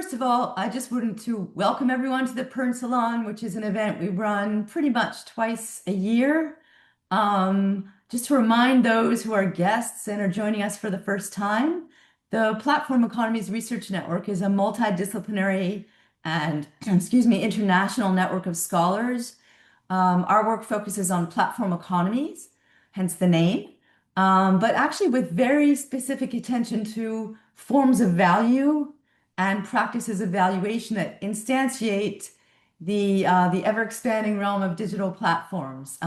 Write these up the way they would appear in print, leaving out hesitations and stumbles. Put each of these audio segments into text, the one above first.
first of all, I just wanted to welcome everyone to the PERN Salon, which is an event we run pretty much twice a year. Just to remind those who are guests and are joining us for the first time, the Platform Economies Research Network is a multidisciplinary and, excuse me, international network of scholars. Our work focuses on platform economies, hence the name, but actually with very specific attention to forms of value and practices of valuation that instantiate the ever-expanding realm of digital platforms,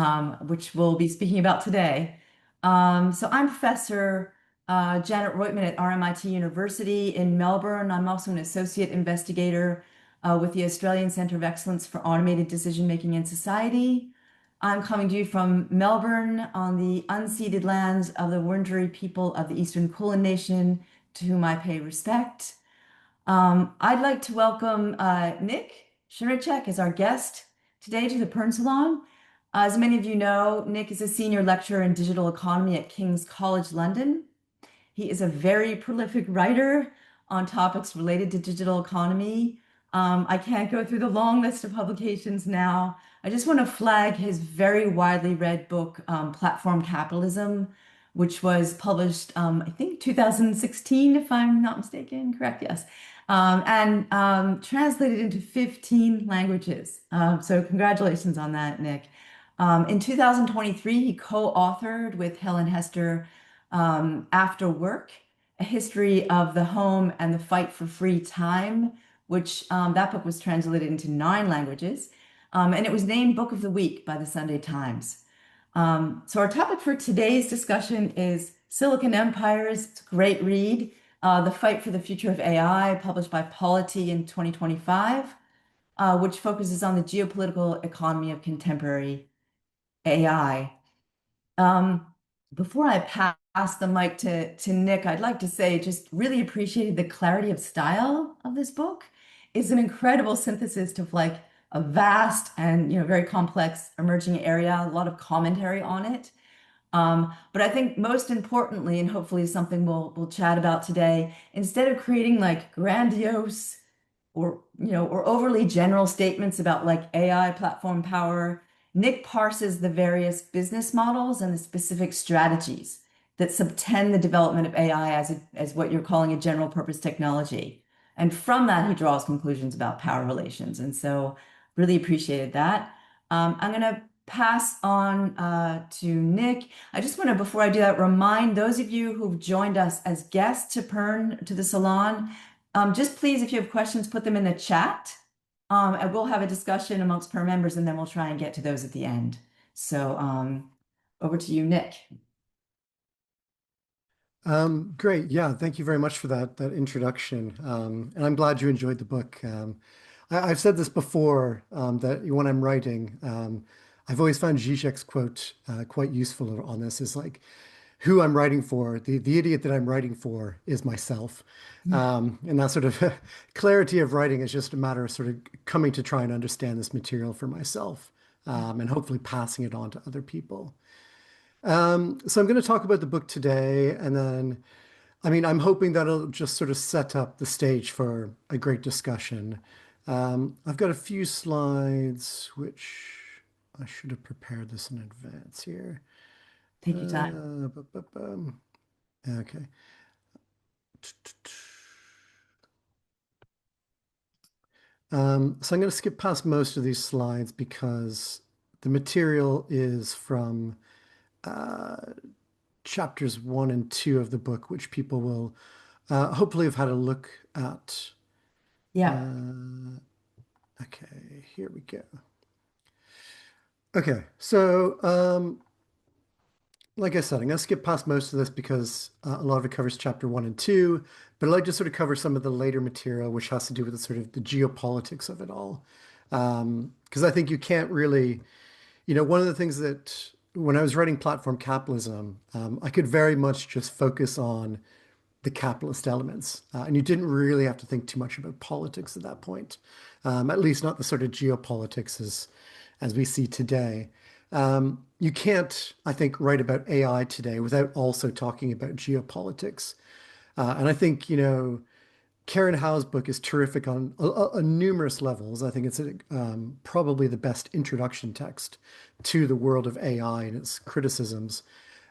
which we'll be speaking about today. So I'm Professor Janet Reutman at RMIT University in Melbourne. I'm also an associate investigator with the Australian Centre of Excellence for Automated Decision Making in Society. I'm coming to you from Melbourne on the unceded lands of the Wurundjeri people of the Eastern Kulin Nation, to whom I pay respect. I'd like to welcome Nick Srnicek as our guest today to the PERN Salon. As many of you know, Nick is a senior lecturer in digital economy at King's College London. He is a very prolific writer on topics related to digital economy. I can't go through the long list of publications now. I just want to flag his very widely read book, Platform Capitalism, which was published, I think 2016, if I'm not mistaken. Correct, yes. And translated into 15 languages. So congratulations on that, Nick. In 2023, he co-authored with Helen Hester After Work, A History of the Home and the Fight for Free Time, which that book was translated into 9 languages. And it was named Book of the Week by the Sunday Times. So our topic for today's discussion is Silicon Empires. It's a great read. The Fight for the Future of AI, published by Polity in 2025, which focuses on the geopolitical economy of contemporary AI. Before I pass the mic to Nick, I'd like to say just really appreciated the clarity of style of this book. It's an incredible synthesis of like a vast and very complex emerging area, a lot of commentary on it. But I think most importantly, and hopefully something we'll chat about today, instead of creating like grandiose or overly general statements about like AI platform power, Nick parses the various business models and the specific strategies that subtend the development of AI as what you're calling a general purpose technology. And from that, he draws conclusions about power relations. And so really appreciated that. I'm going to pass on to Nick. I just want to, before I do that, remind those of you who've joined us as guests to the salon, just please, if you have questions, put them in the chat. And we'll have a discussion amongst PERN members, and then we'll try and get to those at the end. So over to you, Nick. Great. Yeah, thank you very much for that introduction. And I'm glad you enjoyed the book. I've said this before, that when I'm writing, I've always found Zizek's quote quite useful on this, is like, who I'm writing for, the idiot that I'm writing for is myself. And that sort of clarity of writing is just a matter of sort of coming to try and understand this material for myself, and hopefully passing it on to other people. So I'm going to talk about the book today, and then, I mean, I'm hoping that it'll just sort of set up the stage for a great discussion. I've got a few slides, which I should have prepared this in advance here. Take your time. Okay. So I'm going to skip past most of these slides because the material is from chapters 1 and 2 of the book, which people will hopefully have had a look at. Yeah. Okay, here we go. Okay, so like I said, I'm going to skip past most of this because a lot of it covers chapter 1 and 2, but I'd like to sort of cover some of the later material, which has to do with the sort of the geopolitics of it all. Because I think you can't really, one of the things that when I was writing Platform Capitalism, I could very much just focus on the capitalist elements. And you didn't really have to think too much about politics at that point, at least not the sort of geopolitics as we see today. You can't, I think, write about AI today without also talking about geopolitics. And I think, Karen Howe's book is terrific on numerous levels. I think it's probably the best introduction text to the world of AI and its criticisms.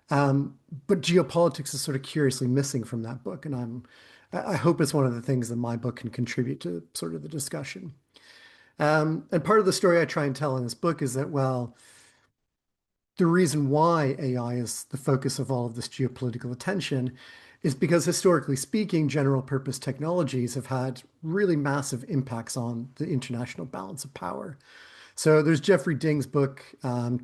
But geopolitics is sort of curiously missing from that book, and I hope it's one of the things that my book can contribute to sort of the discussion. And part of the story I try and tell in this book is that, well, the reason why AI is the focus of all of this geopolitical attention is because historically speaking, general purpose technologies have had really massive impacts on the international balance of power. So there's Jeffrey Ding's book,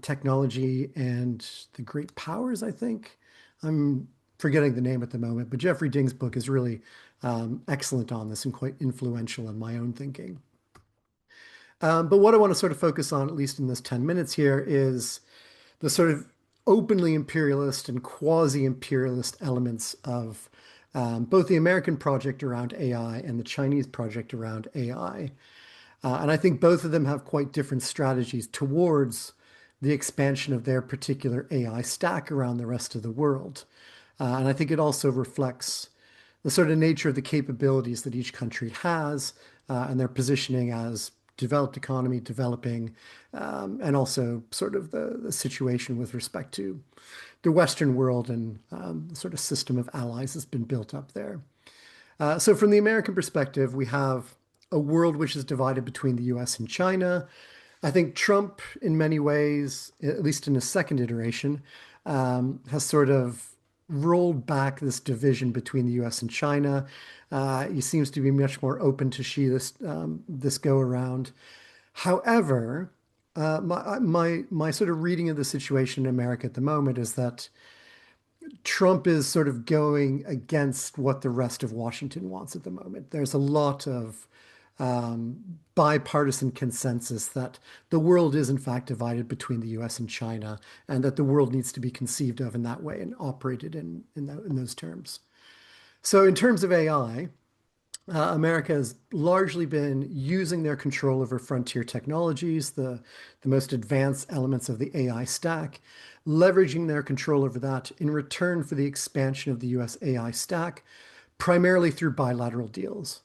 Technology and the Great Powers, I think. I'm forgetting the name at the moment, but Jeffrey Ding's book is really excellent on this and quite influential in my own thinking. But what I want to sort of focus on, at least in this 10 minutes here, is the sort of openly imperialist and quasi-imperialist elements of both the American project around AI and the Chinese project around AI. And I think both of them have quite different strategies towards the expansion of their particular AI stack around the rest of the world. And I think it also reflects the sort of nature of the capabilities that each country has and their positioning as developed economy, developing, and also sort of the situation with respect to the Western world and the sort of system of allies that's been built up there. So from the American perspective, we have a world which is divided between the US and China. I think Trump, in many ways, at least in his second iteration, has sort of rolled back this division between the US and China. He seems to be much more open to Xi this go around. However, my sort of reading of the situation in America at the moment is that Trump is sort of going against what the rest of Washington wants at the moment. There's a lot of bipartisan consensus that the world is in fact divided between the US and China, and that the world needs to be conceived of in that way and operated in those terms. So in terms of AI, America has largely been using their control over frontier technologies, the most advanced elements of the AI stack, leveraging their control over that in return for the expansion of the US AI stack, primarily through bilateral deals.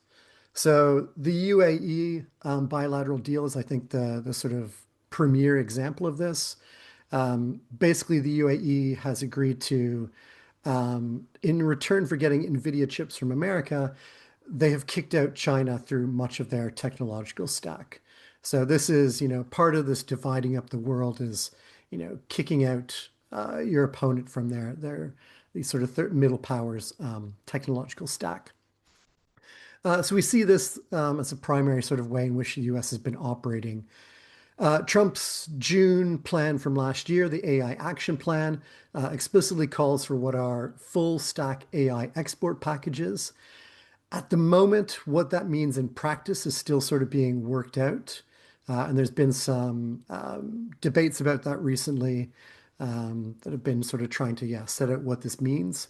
So the UAE bilateral deal is, I think, the sort of premier example of this. Basically, the UAE has agreed to, in return for getting NVIDIA chips from America, they have kicked out China through much of their technological stack. So this is, part of this dividing up the world is, kicking out your opponent from their these sort of middle powers technological stack. So we see this as a primary sort of way in which the US has been operating. Trump's June plan from last year, the AI Action Plan, explicitly calls for what are full stack AI export packages. At the moment, what that means in practice is still sort of being worked out. And there's been some debates about that recently that have been sort of trying to, set out what this means.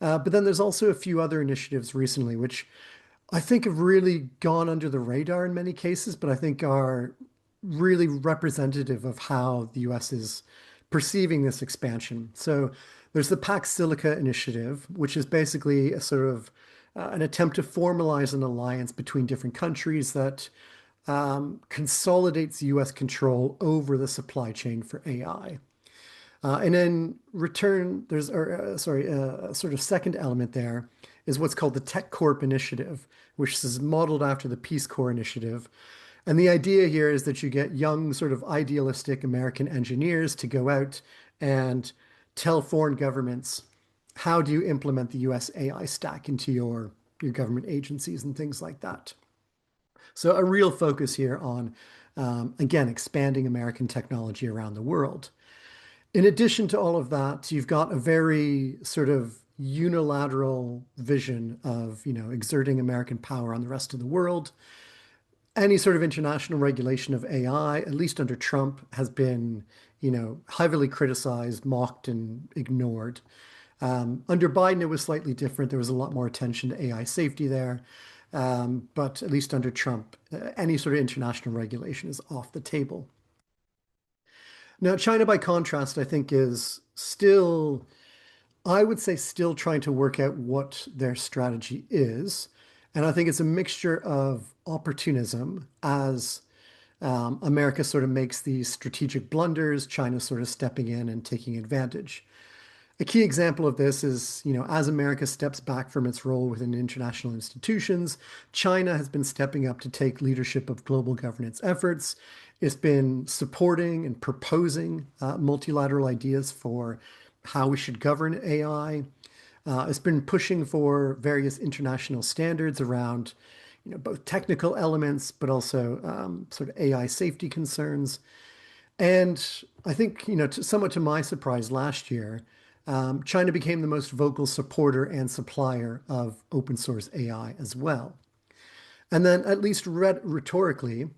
But then there's also a few other initiatives recently, which I think have really gone under the radar in many cases, but I think are really representative of how the US is perceiving this expansion. So there's the Pax Silica initiative, which is basically a sort of an attempt to formalize an alliance between different countries that consolidates US control over the supply chain for AI. And in return, there's, a sort of second element there is what's called the Tech Corp Initiative, which is modeled after the Peace Corps Initiative. And the idea here is that you get young, sort of idealistic American engineers to go out and tell foreign governments, how do you implement the US AI stack into your government agencies and things like that. So a real focus here on, again, expanding American technology around the world. In addition to all of that, you've got a very sort of unilateral vision of, exerting American power on the rest of the world. Any sort of international regulation of AI, at least under Trump, has been, heavily criticized, mocked, and ignored. Under Biden, it was slightly different. There was a lot more attention to AI safety there. But at least under Trump, any sort of international regulation is off the table. Now, China, by contrast, I think is still, I would say, still trying to work out what their strategy is. And I think it's a mixture of opportunism as America sort of makes these strategic blunders, China sort of stepping in and taking advantage. A key example of this is, as America steps back from its role within international institutions, China has been stepping up to take leadership of global governance efforts. It's been supporting and proposing multilateral ideas for how we should govern AI. It's been pushing for various international standards around, both technical elements, but also sort of AI safety concerns. And I think, somewhat to my surprise last year, China became the most vocal supporter and supplier of open source AI as well. And then, at least rhetorically,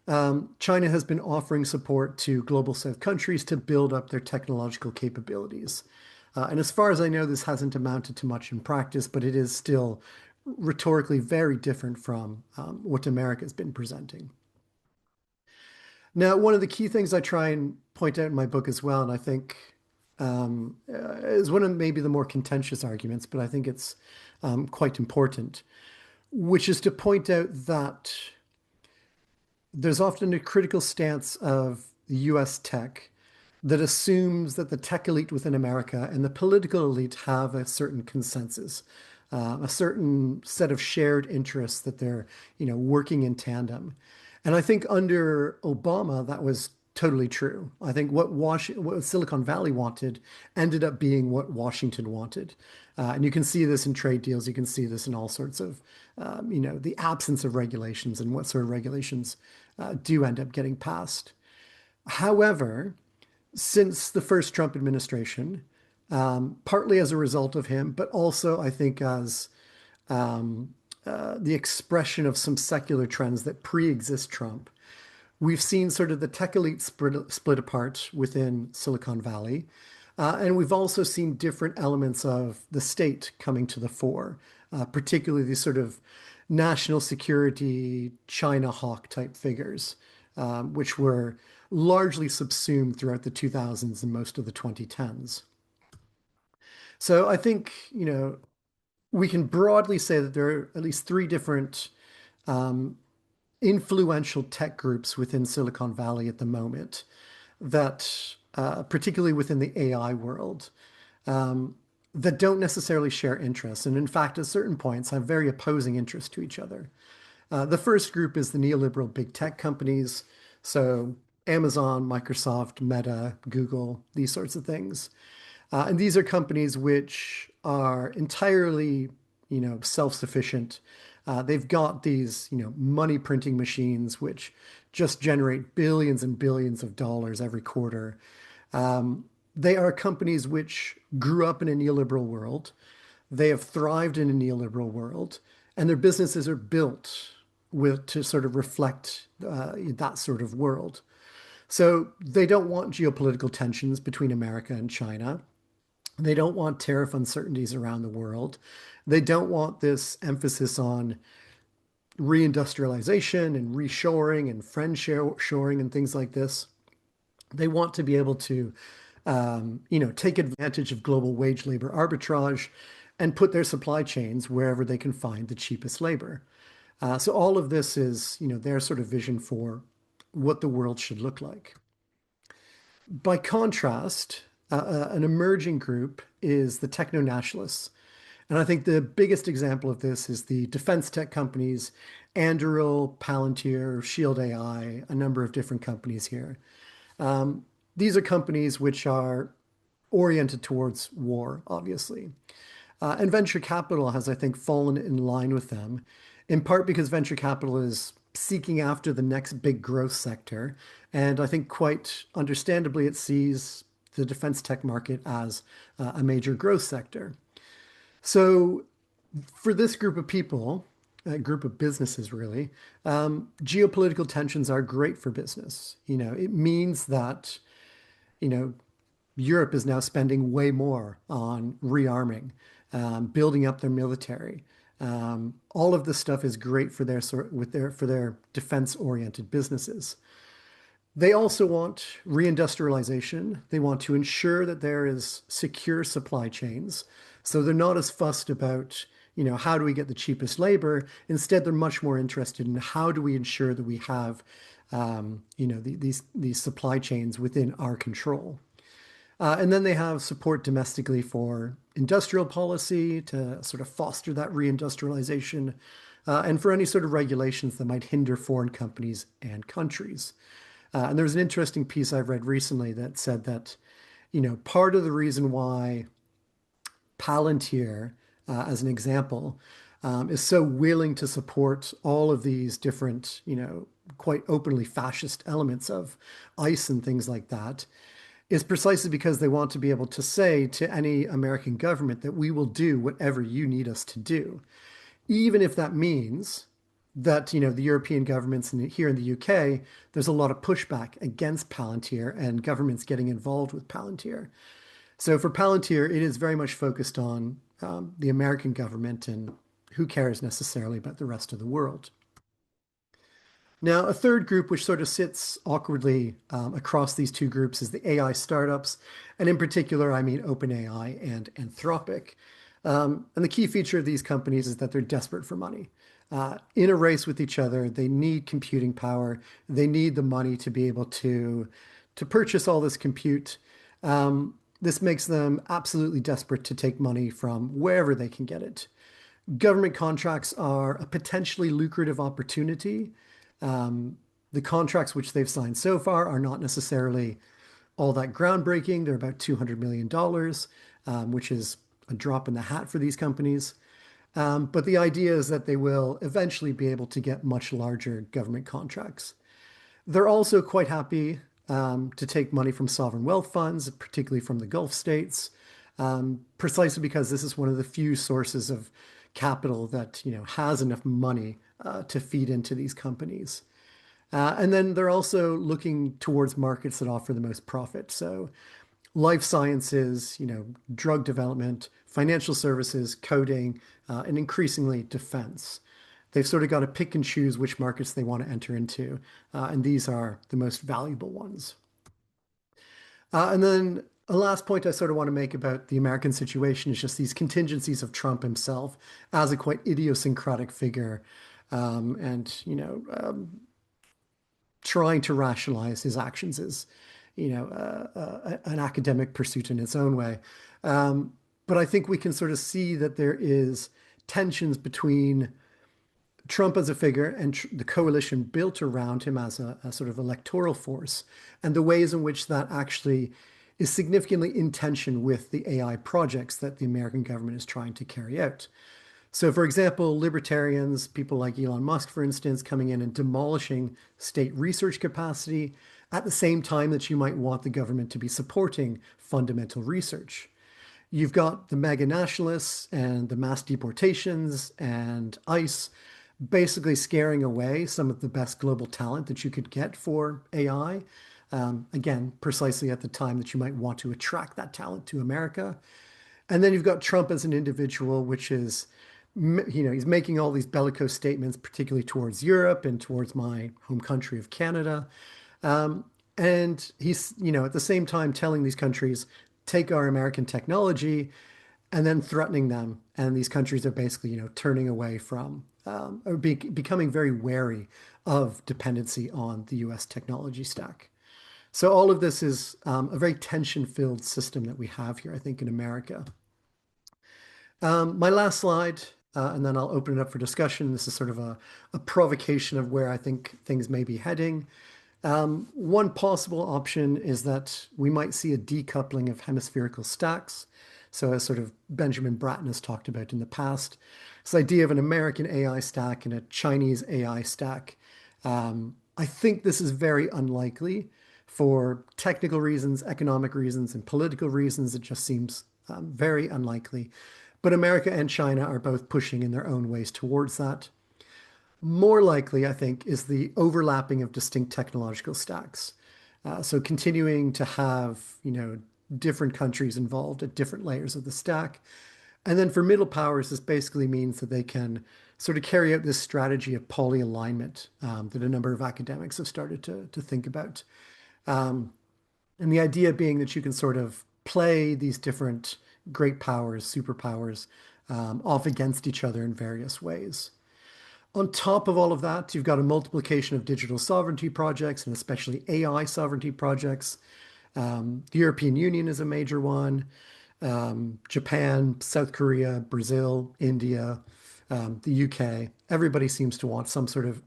China has been offering support to global South countries to build up their technological capabilities. And as far as I know, this hasn't amounted to much in practice, but it is still rhetorically very different from what America has been presenting. Now, one of the key things I try and point out in my book as well, and I think is one of maybe the more contentious arguments, but I think it's quite important, which is to point out that there's often a critical stance of the US tech that assumes that the tech elite within America and the political elite have a certain consensus, a certain set of shared interests that they're, working in tandem. And I think under Obama, that was totally true. I think what Silicon Valley wanted ended up being what Washington wanted. And you can see this in trade deals. You can see this in all sorts of, the absence of regulations and what sort of regulations do end up getting passed. However, since the first Trump administration, partly as a result of him, but also I think as the expression of some secular trends that pre-exist Trump, we've seen sort of the tech elite split apart within Silicon Valley. And we've also seen different elements of the state coming to the fore, particularly these sort of national security, China hawk type figures, which were largely subsumed throughout the 2000s and most of the 2010s. So I think, we can broadly say that there are at least three different influential tech groups within Silicon Valley at the moment that, particularly within the AI world, that don't necessarily share interests. And in fact, at certain points, have very opposing interests to each other. The first group is the neoliberal big tech companies. So Amazon, Microsoft, Meta, Google, these sorts of things. And these are companies which are entirely, self-sufficient. They've got these, money printing machines which just generate billions and billions of dollars every quarter. They are companies which grew up in a neoliberal world. They have thrived in a neoliberal world, and their businesses are built to sort of reflect that sort of world. So they don't want geopolitical tensions between America and China. They don't want tariff uncertainties around the world. They don't want this emphasis on reindustrialization and reshoring and friendshoring and things like this. They want to be able to, take advantage of global wage labor arbitrage and put their supply chains wherever they can find the cheapest labor. So all of this is, their sort of vision for what the world should look like. By contrast, an emerging group is the techno-nationalists. And I think the biggest example of this is the defense tech companies, Anduril, Palantir, Shield AI, a number of different companies here. These are companies which are oriented towards war, obviously. And venture capital has, I think, fallen in line with them, in part because venture capital is seeking after the next big growth sector. And I think quite understandably, it sees the defense tech market as a major growth sector. So for this group of people, a group of businesses really, geopolitical tensions are great for business. It means that, you know, Europe is now spending way more on rearming, building up their military. All of this stuff is great for their defense-oriented businesses. They also want reindustrialization. They want to ensure that there is secure supply chains. So they're not as fussed about, how do we get the cheapest labor? Instead, they're much more interested in how do we ensure that we have, these supply chains within our control. And then they have support domestically for industrial policy to sort of foster that reindustrialization, and for any sort of regulations that might hinder foreign companies and countries. And there was an interesting piece I've read recently that said that, part of the reason why Palantir, as an example, is so willing to support all of these different, quite openly fascist elements of ICE and things like that, is precisely because they want to be able to say to any American government that we will do whatever you need us to do, even if that means that, the European governments and here in the UK, there's a lot of pushback against Palantir and governments getting involved with Palantir. So for Palantir, it is very much focused on the American government and who cares necessarily about the rest of the world. Now, a third group which sort of sits awkwardly across these two groups is the AI startups. And in particular, I mean OpenAI and Anthropic. And the key feature of these companies is that they're desperate for money. In a race with each other, they need computing power. They need the money to be able to purchase all this compute. This makes them absolutely desperate to take money from wherever they can get it. Government contracts are a potentially lucrative opportunity. The contracts which they've signed so far are not necessarily all that groundbreaking. They're about $200 million, which is a drop in the hat for these companies. But the idea is that they will eventually be able to get much larger government contracts. They're also quite happy to take money from sovereign wealth funds, particularly from the Gulf states, precisely because this is one of the few sources of capital that has enough money to feed into these companies. And then they're also looking towards markets that offer the most profit. So life sciences, drug development, financial services, coding, and increasingly defense. They've sort of got to pick and choose which markets they want to enter into, and these are the most valuable ones. And then a last point I sort of want to make about the American situation is just these contingencies of Trump himself as a quite idiosyncratic figure, and trying to rationalize his actions is, an academic pursuit in its own way. But I think we can sort of see that there is tensions between Trump as a figure and the coalition built around him as a sort of electoral force, and the ways in which that actually is significantly in tension with the AI projects that the American government is trying to carry out. So, for example, libertarians, people like Elon Musk, for instance, coming in and demolishing state research capacity at the same time that you might want the government to be supporting fundamental research. You've got the mega nationalists and the mass deportations and ICE basically scaring away some of the best global talent that you could get for AI. Again, precisely at the time that you might want to attract that talent to America. And then you've got Trump as an individual, which is, he's making all these bellicose statements, particularly towards Europe and towards my home country of Canada. And he's, at the same time telling these countries, take our American technology, and then threatening them. And these countries are basically, turning away from, or becoming very wary of dependency on the US technology stack. So all of this is a very tension-filled system that we have here, I think, in America. My last slide, and then I'll open it up for discussion. This is sort of a provocation of where I think things may be heading. One possible option is that we might see a decoupling of hemispherical stacks. So as sort of Benjamin Bratton has talked about in the past, this idea of an American AI stack and a Chinese AI stack. I think this is very unlikely for technical reasons, economic reasons, and political reasons. It just seems very unlikely. But America and China are both pushing in their own ways towards that. More likely, I think, is the overlapping of distinct technological stacks. So continuing to have, different countries involved at different layers of the stack. And then for middle powers, this basically means that they can sort of carry out this strategy of poly-alignment that a number of academics have started to think about. And the idea being that you can sort of play these different great powers, superpowers, off against each other in various ways. On top of all of that, you've got a multiplication of digital sovereignty projects and especially AI sovereignty projects. The European Union is a major one. Japan, South Korea, Brazil, India, the UK. Everybody seems to want some sort of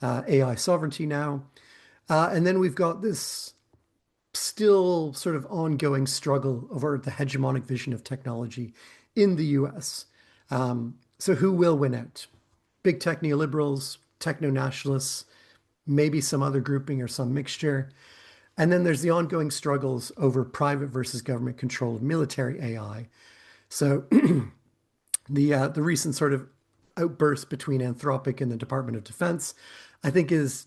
AI sovereignty now. And then we've got this still sort of ongoing struggle over the hegemonic vision of technology in the US. So who will win out? Big tech neoliberals, techno nationalists, maybe some other grouping or some mixture. And then there's the ongoing struggles over private versus government control of military AI. So the recent sort of outburst between Anthropic and the Department of Defense, I think, is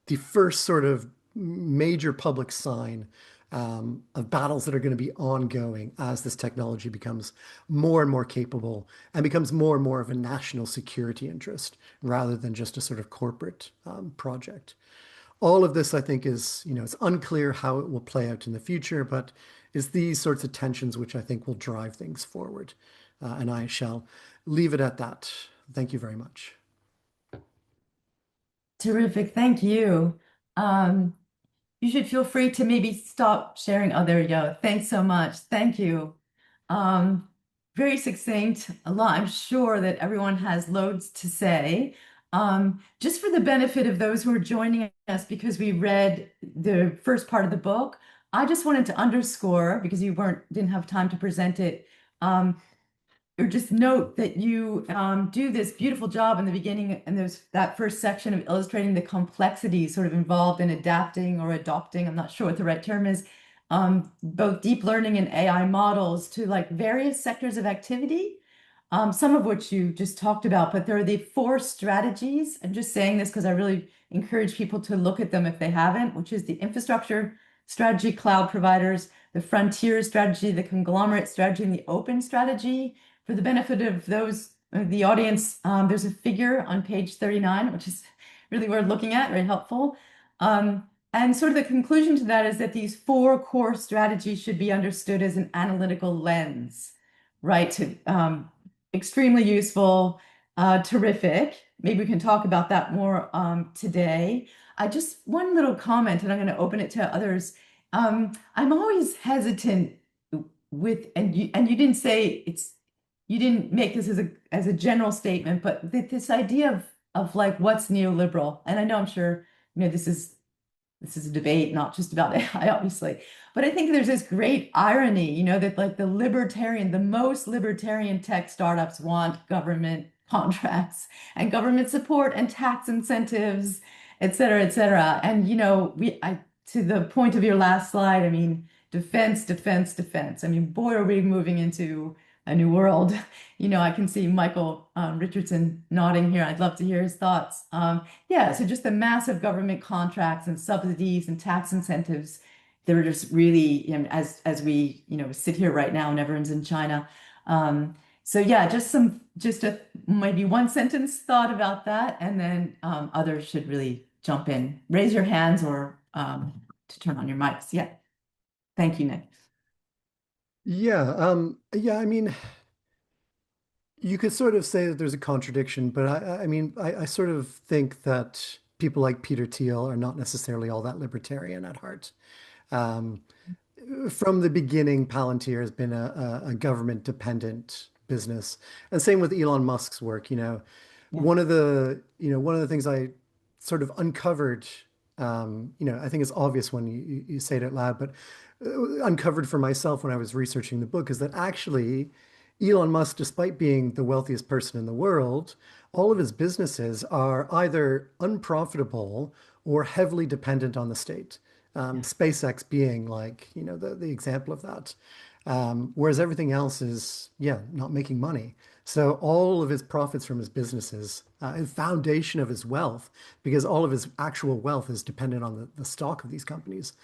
the first sort of major public sign of battles that are going to be ongoing as this technology becomes more and more capable and becomes more and more of a national security interest rather than just a sort of corporate project. All of this, I think, is, it's unclear how it will play out in the future, but it's these sorts of tensions which I think will drive things forward. And I shall leave it at that. Thank you very much. Terrific. Thank you. Um, you should feel free to maybe stop sharing. Oh, there you go. Thanks so much. Thank you. Um, Very succinct. A lot. I'm sure that everyone has loads to say. Just for the benefit of those who are joining us because we read the first part of the book, I just wanted to underscore, because you didn't have time to present it, or just note that you do this beautiful job in the beginning, and there's that first section of illustrating the complexities sort of involved in adapting or adopting, I'm not sure what the right term is, both deep learning and AI models to like various sectors of activity, some of which you just talked about, but there are the four strategies. I'm just saying this because I really encourage people to look at them if they haven't, which is the infrastructure strategy, cloud providers, the frontier strategy, the conglomerate strategy, and the open strategy. For the benefit of those, the audience, there's a figure on page 39, which is really worth looking at, very helpful. And sort of the conclusion to that is that these four core strategies should be understood as an analytical lens, right? Extremely useful, terrific. Maybe we can talk about that more today. I just one little comment, and I'm going to open it to others. I'm always hesitant with, and you didn't say it's you didn't make this as a general statement, but this idea of like what's neoliberal, and I know I'm sure this is a debate, not just about AI, obviously, but I think there's this great irony, that like the most libertarian tech startups want government contracts and government support and tax incentives, et cetera, et cetera. And to the point of your last slide, I mean, defense, defense, defense. I mean, boy, are we moving into a new world. I can see Michael Richardson nodding here. I'd love to hear his thoughts. Yeah, so just the massive government contracts and subsidies and tax incentives, they're just really, as we, sit here right now and everyone's in China. So yeah, just a maybe one sentence thought about that, and then others should really jump in. Raise your hands or to turn on your mics. Yeah. Thank you, Nick. Yeah, I mean, you could sort of say that there's a contradiction, but I mean, I sort of think that people like Peter Thiel are not necessarily all that libertarian at heart. Um, from the beginning, Palantir has been a government dependent business, and same with Elon Musk's work. Yeah. One of the things I sort of uncovered, I think it's obvious when you say it out loud, but uncovered for myself when I was researching the book is that actually Elon Musk, despite being the wealthiest person in the world, all of his businesses are either unprofitable or heavily dependent on the state. Yeah. SpaceX being like, the example of that. Whereas everything else is, yeah, not making money. So all of his profits from his businesses, and foundation of his wealth, because all of his actual wealth is dependent on the stock of these companies.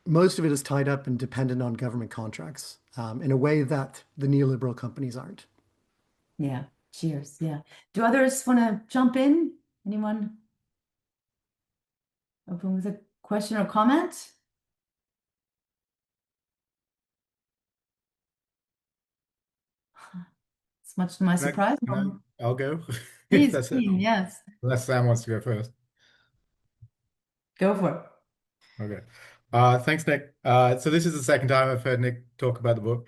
Most of it is tied up and dependent on government contracts, in a way that the neoliberal companies aren't. Yeah. Cheers. Yeah. Do others want to jump in? Anyone open with a question or comment? much to my Can I, surprise. I'll go if Please, that's it. Dean, yes, Unless Sam wants to go first. go for it. Okay. Thanks, Nick. So this is the second time I've heard Nick talk about the book.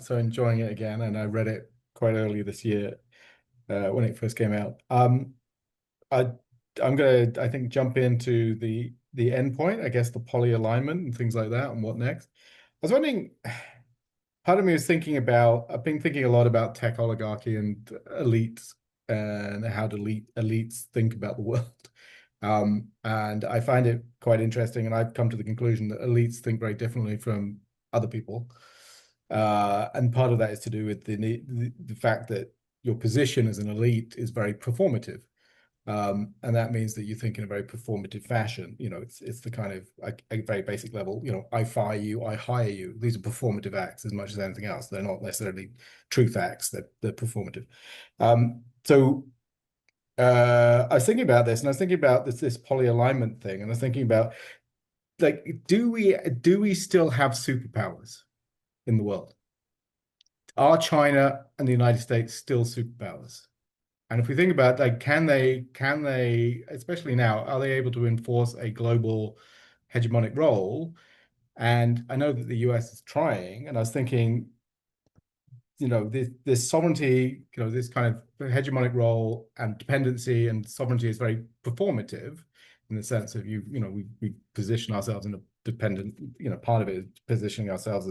So enjoying it again, and I read it quite early this year when it first came out. I I'm gonna I think jump into the end point, I guess the poly alignment and things like that, and what next. I was wondering, part of me was thinking about, I've been thinking a lot about tech oligarchy and elites and how elites think about the world. And I find it quite interesting, and I've come to the conclusion that elites think very differently from other people. And part of that is to do with the fact that your position as an elite is very performative. And that means that you think in a very performative fashion. It's the kind of a very basic level. I fire you, I hire you. These are performative acts as much as anything else. They're not necessarily truth acts. They're performative. So I was thinking about this, and I was thinking about this poly-alignment thing, and I was thinking about, like, do we still have superpowers in the world? Are China and the United States still superpowers? And if we think about, like, can they, especially now, are they able to enforce a global hegemonic role? And I know that the US is trying, and I was thinking, this sovereignty, this kind of hegemonic role and dependency and sovereignty is very performative in the sense of we position ourselves in a dependent, part of it is positioning ourselves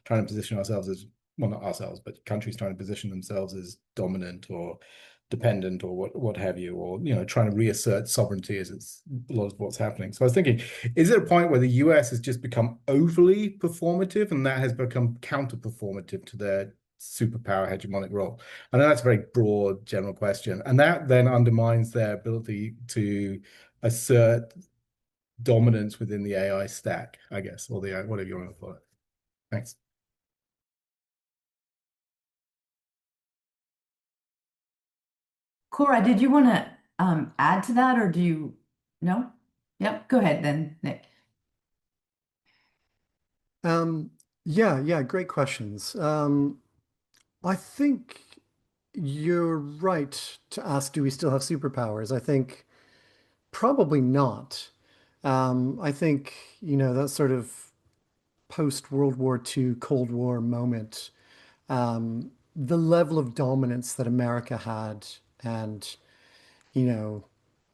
trying to position ourselves as, well, not ourselves, but countries trying to position themselves as dominant or dependent or what have you, or trying to reassert sovereignty as it's a lot of what's happening. So I was thinking, is there a point where the US has just become overly performative and that has become counter-performative to their superpower hegemonic role? I know that's a very broad general question, and that then undermines their ability to assert dominance within the AI stack, I guess, or the whatever you want to call it. Thanks. Cora, did you want to add to that, or do you? No? Yep, go ahead then, Nick. Um, yeah, great questions. I think you're right to ask, do we still have superpowers? I think probably not. I think, that sort of post-World War II, Cold War moment, the level of dominance that America had and, you know,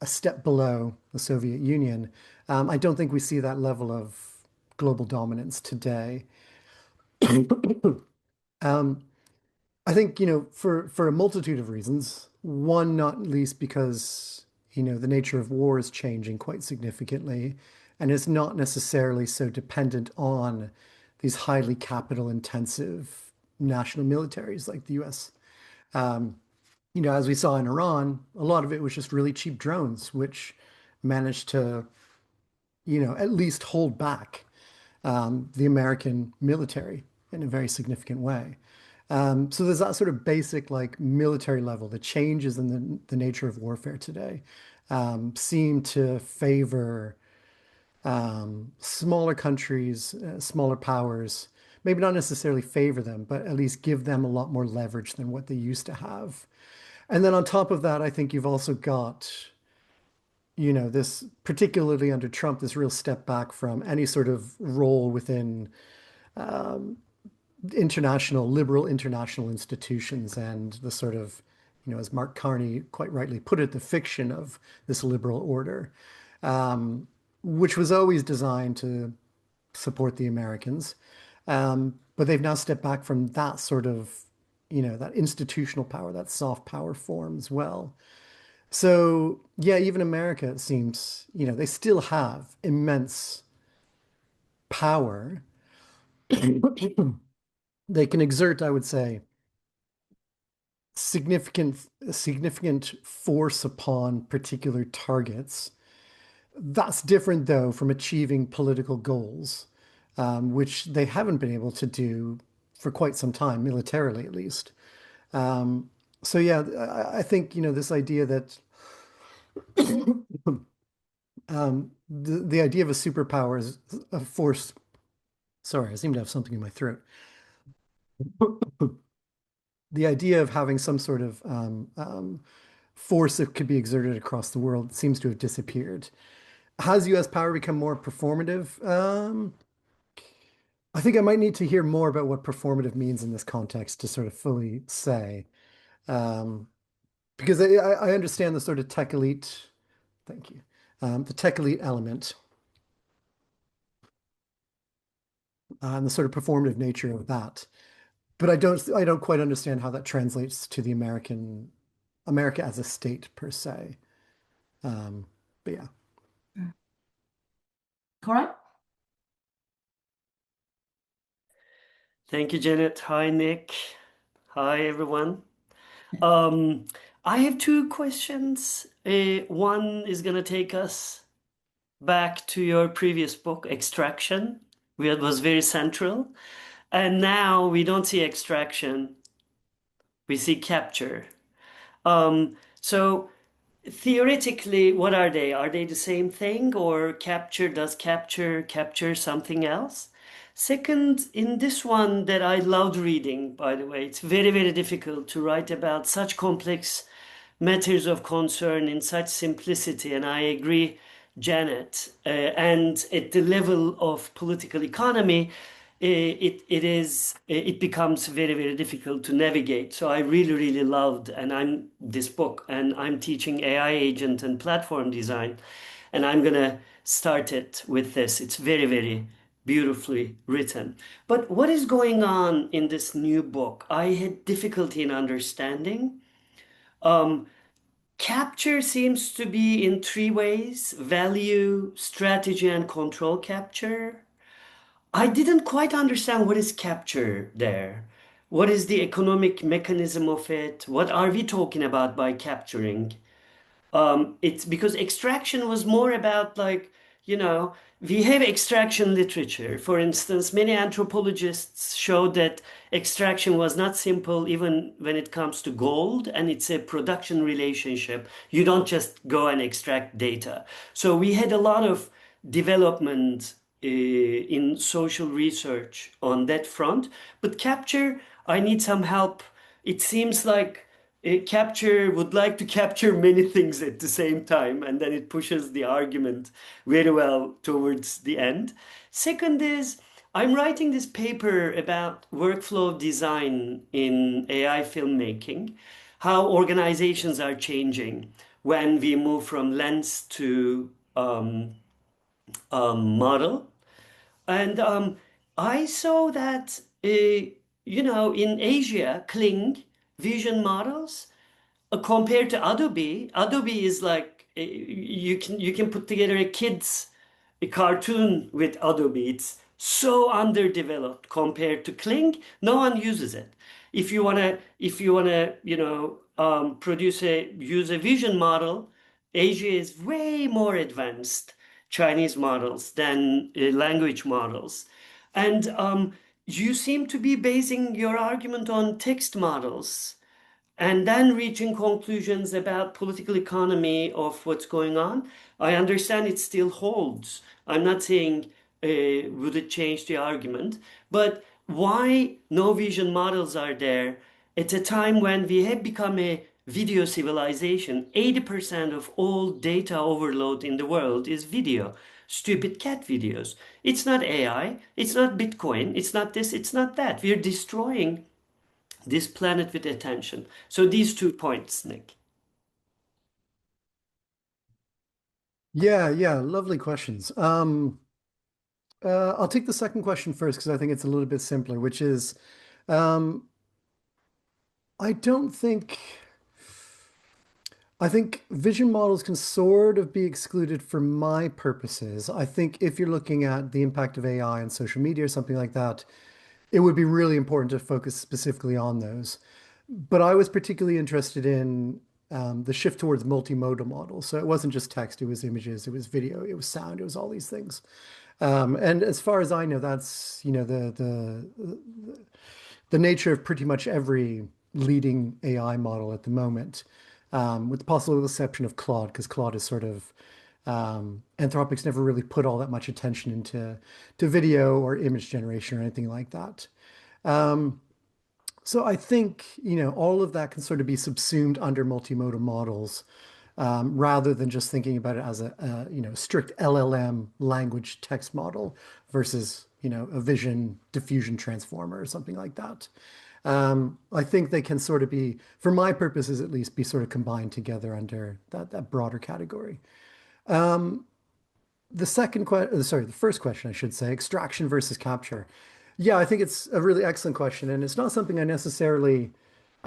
a step below the Soviet Union, I don't think we see that level of global dominance today. Um, I think, for a multitude of reasons. One, not least because, the nature of war is changing quite significantly, and it's not necessarily so dependent on these highly capital intensive national militaries like the US. As we saw in Iran, a lot of it was just really cheap drones, which managed to, at least hold back the American military in a very significant way. So there's that sort of basic like military level. The changes in the nature of warfare today seem to favor smaller countries, smaller powers. Maybe not necessarily favor them, but at least give them a lot more leverage than what they used to have. And then on top of that, I think you've also got, this particularly under Trump, this real step back from any sort of role within international, liberal international institutions and the sort of, as Mark Carney quite rightly put it, the fiction of this liberal order, which was always designed to support the Americans. But they've now stepped back from that sort of, that institutional power, that soft power form as well. So, yeah, even America, it seems, they still have immense power. They can exert, I would say, significant force upon particular targets. That's different, though, from achieving political goals, which they haven't been able to do for quite some time, militarily at least. So yeah, I think, this idea that the idea of a superpower is a force. Sorry, I seem to have something in my throat. the idea of having some sort of force that could be exerted across the world seems to have disappeared. Has US power become more performative? I think I might need to hear more about what performative means in this context to sort of fully say. Um, because I understand the sort of tech elite, thank you, the tech elite element and the sort of performative nature of that. But I don't quite understand how that translates to the America as a state per se. Um, but yeah. Correct? Thank you, Janet. Hi, Nick. Hi, everyone. Um, I have two questions. One is going to take us back to your previous book, Extraction, where it was very central. And now we don't see extraction, we see capture. So theoretically, what are they? Are they the same thing, or does capture something else? Second, in this one that I loved reading, by the way, it's very, very difficult to write about such complex matters of concern in such simplicity, and I agree, Janet. And at the level of political economy, it becomes very, very difficult to navigate. So I really, really loved, and I'm this book, and I'm teaching AI agent and platform design, and I'm gonna start it with this. It's very, very beautifully written. But what is going on in this new book? I had difficulty in understanding. Capture seems to be in three ways: value, strategy, and control capture. I didn't quite understand what is capture there. What is the economic mechanism of it? What are we talking about by capturing? It's because extraction was more about, like, we have extraction literature. For instance, many anthropologists showed that extraction was not simple even when it comes to gold, and it's a production relationship. You don't just go and extract data. So we had a lot of development in social research on that front. But capture, I need some help. It seems like capture would like to capture many things at the same time, and then it pushes the argument very well towards the end. Second is, I'm writing this paper about workflow design in AI filmmaking, how organizations are changing when we move from lens to model. And I saw that, in Asia, Kling vision models compared to Adobe. Adobe is like, you can put together a cartoon with Adobe. It's so underdeveloped compared to Kling. No one uses it. If you wanna, use a vision model, Asia is way more advanced Chinese models than language models. And you seem to be basing your argument on text models and then reaching conclusions about political economy of what's going on. I understand it still holds. I'm not saying would it change the argument, but why no vision models are there at a time when we have become a video civilization? 80% of all data overload in the world is video. Stupid cat videos. It's not AI, it's not Bitcoin, it's not this, it's not that. We're destroying this planet with attention. So these 2 points, Nick. Yeah, yeah, lovely questions. I'll take the second question first because I think it's a little bit simpler, which is um, I don't think I think vision models can sort of be excluded for my purposes. I think if you're looking at the impact of AI on social media or something like that, it would be really important to focus specifically on those. But I was particularly interested in the shift towards multimodal models. So it wasn't just text, it was images, it was video, it was sound, it was all these things. And as far as I know, that's, the nature of pretty much every leading AI model at the moment, with the possible exception of Claude, because Claude is sort of Anthropic's never really put all that much attention into video or image generation or anything like that. So I think, all of that can sort of be subsumed under multimodal models, rather than just thinking about it as a strict LLM language text model versus, a vision diffusion transformer or something like that. I think they can sort of be, for my purposes at least, be sort of combined together under that broader category. The first question, I should say, extraction versus capture. Yeah, I think it's a really excellent question, and it's not something I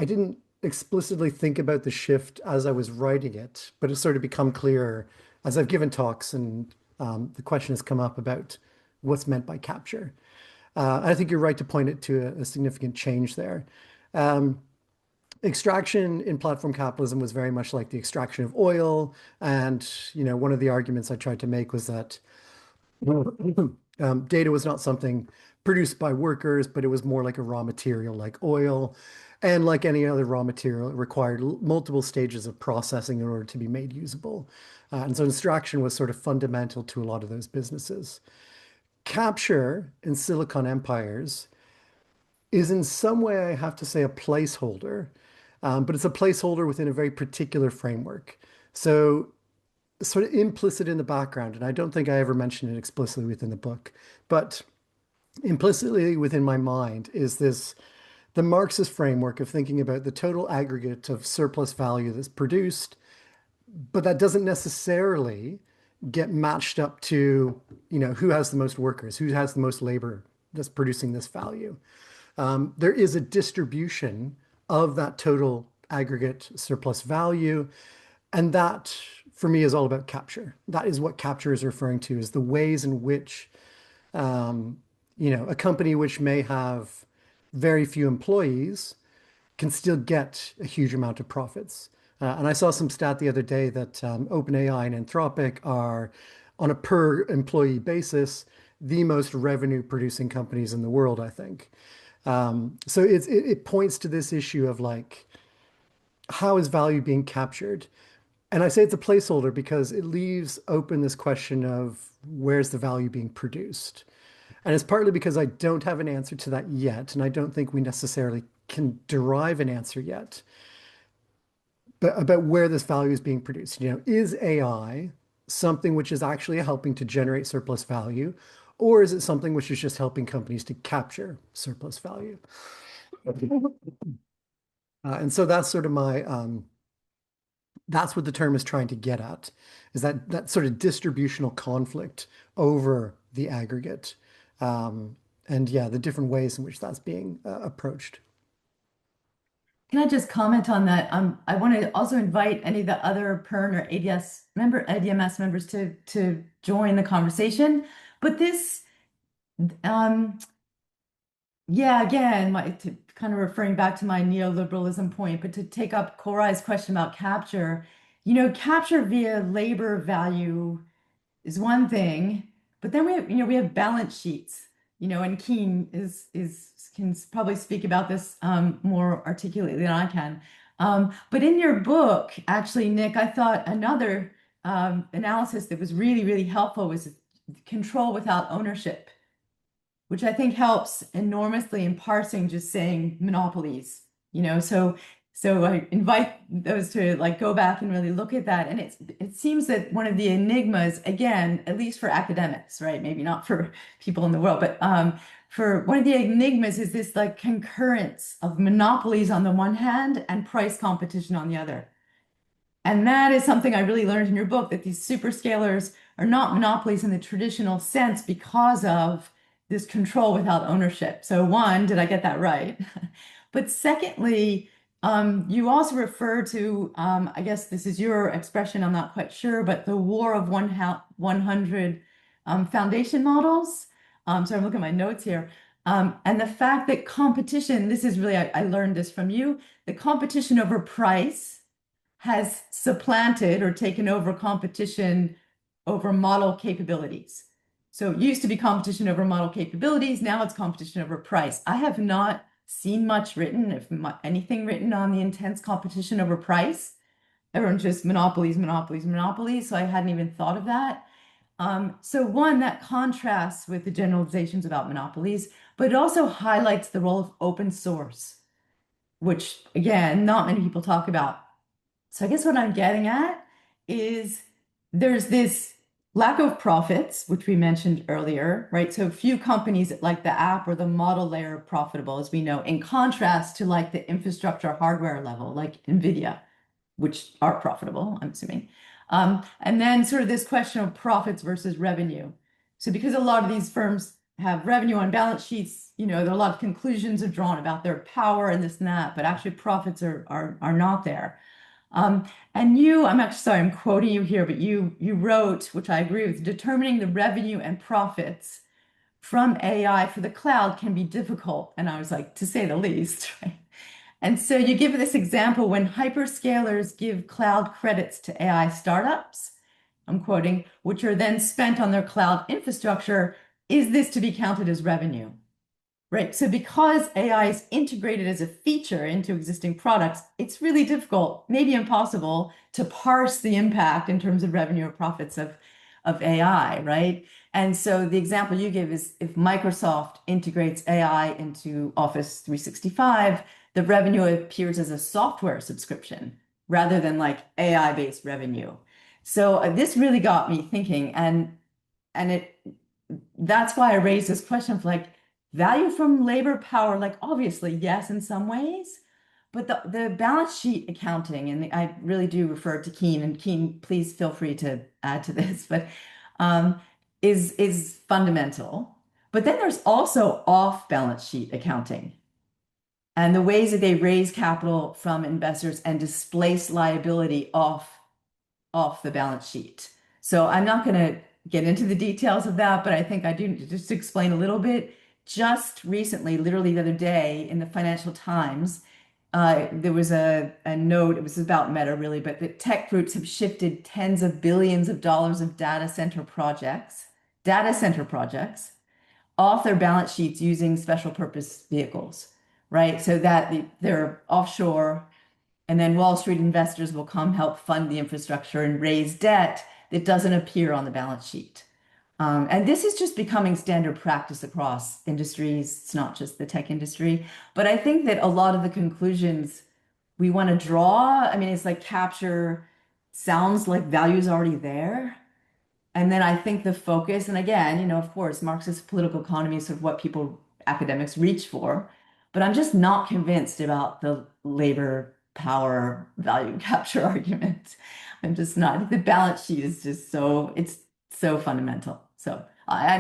didn't explicitly think about the shift as I was writing it, but it's sort of become clearer as I've given talks and the question has come up about what's meant by capture. I think you're right to point it to a significant change there. Um, Extraction in platform capitalism was very much like the extraction of oil, and one of the arguments I tried to make was that data was not something produced by workers, but it was more like a raw material like oil. And like any other raw material, it required multiple stages of processing in order to be made usable. And so extraction was sort of fundamental to a lot of those businesses. Capture in Silicon empires is in some way, I have to say, a placeholder, but it's a placeholder within a very particular framework. So sort of implicit in the background, and I don't think I ever mentioned it explicitly within the book, but implicitly within my mind is the Marxist framework of thinking about the total aggregate of surplus value that's produced, but that doesn't necessarily get matched up to, who has the most workers, who has the most labor that's producing this value. There is a distribution of that total aggregate surplus value. And that, for me, is all about capture. That is what capture is referring to, is the ways in which, a company which may have very few employees can still get a huge amount of profits. And I saw some stat the other day that OpenAI and Anthropic are, on a per employee basis, the most revenue producing companies in the world, I think. So it points to this issue of like, how is value being captured? And I say it's a placeholder because it leaves open this question of where's the value being produced? And it's partly because I don't have an answer to that yet, and I don't think we necessarily can derive an answer yet, but about where this value is being produced. Is AI something which is actually helping to generate surplus value, or is it something which is just helping companies to capture surplus value? And so that's sort of that's what the term is trying to get at, is that sort of distributional conflict over the aggregate. And yeah, the different ways in which that's being approached. Can I just comment on that? I want to also invite any of the other PERN or ADMS members to join the conversation. But this, um, yeah, again, kind of referring back to my neoliberalism point, but to take up Korai's question about capture, capture via labor value is one thing, but then we have balance sheets, and Keen can probably speak about this more articulately than I can. But in your book, actually, Nick, I thought another analysis that was really, really helpful was control without ownership, which I think helps enormously in parsing just saying monopolies, so I invite those to like go back and really look at that. And it seems that one of the enigmas, again, at least for academics, right? Maybe not for people in the world, but for one of the enigmas is this like concurrence of monopolies on the one hand and price competition on the other. And that is something I really learned in your book, that these superscalers are not monopolies in the traditional sense because of this control without ownership. So one, did I get that right? But secondly, you also refer to, I guess this is your expression, I'm not quite sure, but the war of 100 foundation models. So I'm looking at my notes here. And the fact that competition, this is really, I learned this from you, the competition over price has supplanted or taken over competition over model capabilities. So it used to be competition over model capabilities. Now it's competition over price. I have not seen much written, if anything written, on the intense competition over price. Everyone's just monopolies, monopolies, monopolies. So I hadn't even thought of that. So one, that contrasts with the generalizations about monopolies, but it also highlights the role of open source. which again, not many people talk about. So I guess what I'm getting at is there's this lack of profits, which we mentioned earlier, right? So few companies like the app or the model layer are profitable, as we know, in contrast to like the infrastructure hardware level, like NVIDIA, which are profitable, I'm assuming. And then sort of this question of profits versus revenue. So because a lot of these firms have revenue on balance sheets, there are a lot of conclusions are drawn about their power and this and that, but actually profits are not there. And I'm actually sorry, I'm quoting you here, but you wrote, which I agree with, determining the revenue and profits from AI for the cloud can be difficult. And I was like, to say the least, right? And so you give this example when hyperscalers give cloud credits to AI startups, I'm quoting, which are then spent on their cloud infrastructure. Is this to be counted as revenue? Right. So because AI is integrated as a feature into existing products, it's really difficult, maybe impossible, to parse the impact in terms of revenue or profits of AI, right? And so the example you give is if Microsoft integrates AI into Office 365, the revenue appears as a software subscription rather than like AI-based revenue. So this really got me thinking, and that's why I raised this question of like value from labor power, like obviously, yes, in some ways, but the balance sheet accounting, and I really do refer to Keen, and Keen, please feel free to add to this, but um, is fundamental. But then there's also off balance sheet accounting and the ways that they raise capital from investors and displace liability off the balance sheet. So I'm not going to get into the details of that, but I think I do just to explain a little bit. Just recently, literally the other day in the Financial Times, there was a note, it was about Meta really, but the tech groups have shifted tens of billions of dollars of data center projects off their balance sheets using special purpose vehicles, right? So that they're offshore and then Wall Street investors will come help fund the infrastructure and raise debt that doesn't appear on the balance sheet. And this is just becoming standard practice across industries. It's not just the tech industry. But I think that a lot of the conclusions we want to draw, I mean, it's like capture sounds like value is already there. And then I think the focus, and again, of course, Marxist political economy is sort of what people, academics reach for, but I'm just not convinced about the labor power value capture argument. I'm just not. The balance sheet is just it's so fundamental. So, I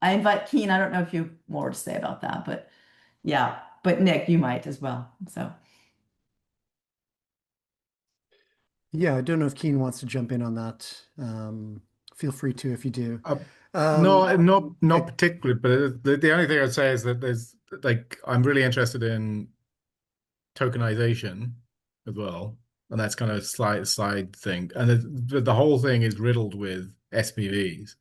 invite Keen, I don't know if you have more to say about that, but yeah, but Nick, you might as well. So, Yeah, I don't know if Keen wants to jump in on that. Feel free to if you do. Uh, Um, no, not I, particularly, but the only thing I'd say is that there's like I'm really interested in tokenization as well, and that's kind of a side thing. And the whole thing is riddled with SPVs.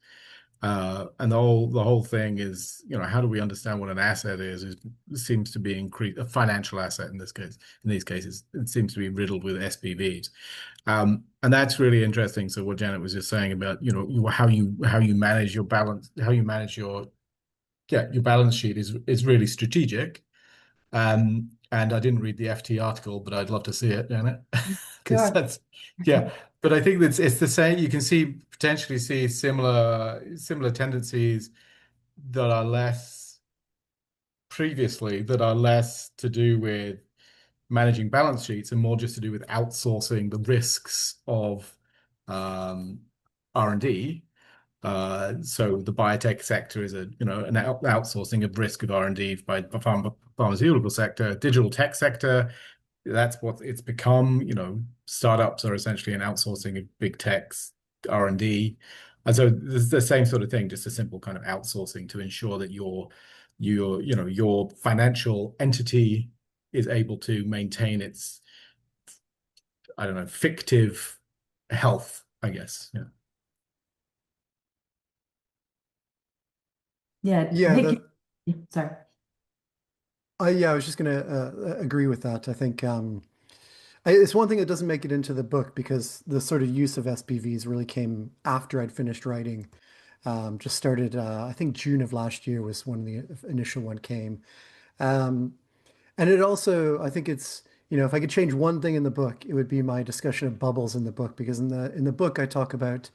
And the whole thing is, how do we understand what an asset is? It seems to be increased a financial asset in this case. In these cases, it seems to be riddled with SPVs, and that's really interesting. So what Janet was just saying about, how you manage your balance, how you manage your balance sheet is really strategic. And I didn't read the FT article, but I'd love to see it, Janet, because sure. that's yeah. But I think it's the same. You can potentially see similar tendencies that are less to do with managing balance sheets and more just to do with outsourcing the risks of um, R&D. So the biotech sector is an outsourcing of risk of R&D by the pharmaceutical sector, digital tech sector. That's what it's become. Startups are essentially an outsourcing of big tech's R&D. And so there's the same sort of thing, just a simple kind of outsourcing to ensure that your financial entity is able to maintain its, I don't know, fictive health, I guess. Yeah. Yeah, yeah, Nick, sorry. yeah, I was just going to agree with that. I think it's one thing that doesn't make it into the book because the sort of use of SPVs really came after I'd finished writing. Just started, I think June of last year was when the initial one came. Um, And it also, I think it's, if I could change one thing in the book, it would be my discussion of bubbles in the book, because in the book I talk about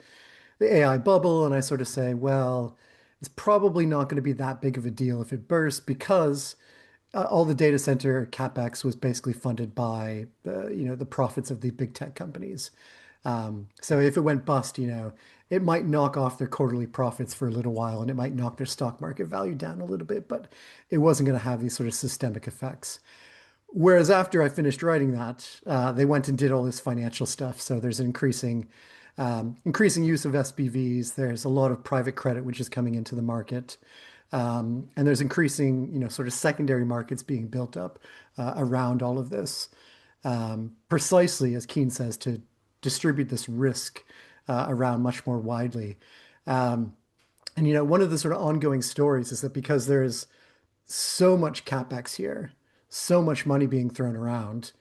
the AI bubble, and I sort of say, well, it's probably not going to be that big of a deal if it bursts because all the data center capex was basically funded by the profits of the big tech companies. So if it went bust, it might knock off their quarterly profits for a little while, and it might knock their stock market value down a little bit, but it wasn't going to have these sort of systemic effects. Whereas after I finished writing that, they went and did all this financial stuff. So there's an increasing use of SPVs. There's a lot of private credit which is coming into the market, and there's increasing, sort of secondary markets being built up around all of this, precisely as Keane says, to distribute this risk around much more widely. Um, and one of the sort of ongoing stories is that because there's so much capex here, so much money being thrown around,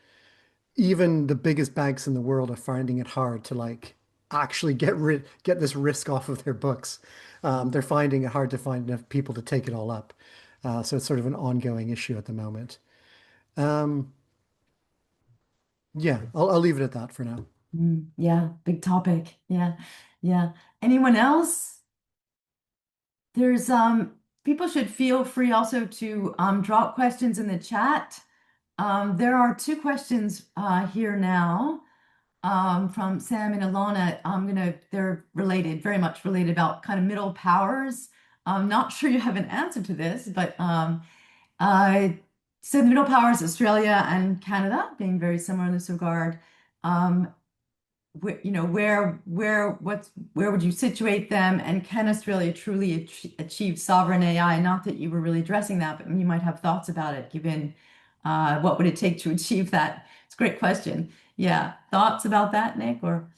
even the biggest banks in the world are finding it hard to like actually get this risk off of their books. They're finding it hard to find enough people to take it all up. So it's sort of an ongoing issue at the moment. Um, yeah, I'll leave it at that for now. Yeah, big topic. Yeah, yeah. Anyone else? There's people should feel free also to drop questions in the chat. There are two questions here now from Sam and Ilana. They're related, very much related about kind of middle powers. I'm not sure you have an answer to this, but uh, so the middle powers, Australia and Canada, being very similar in this regard. Um, where would you situate them? And can Australia truly achieve sovereign AI? Not that you were really addressing that, but you might have thoughts about it, given what would it take to achieve that? It's a great question. Yeah, thoughts about that, Nick? Or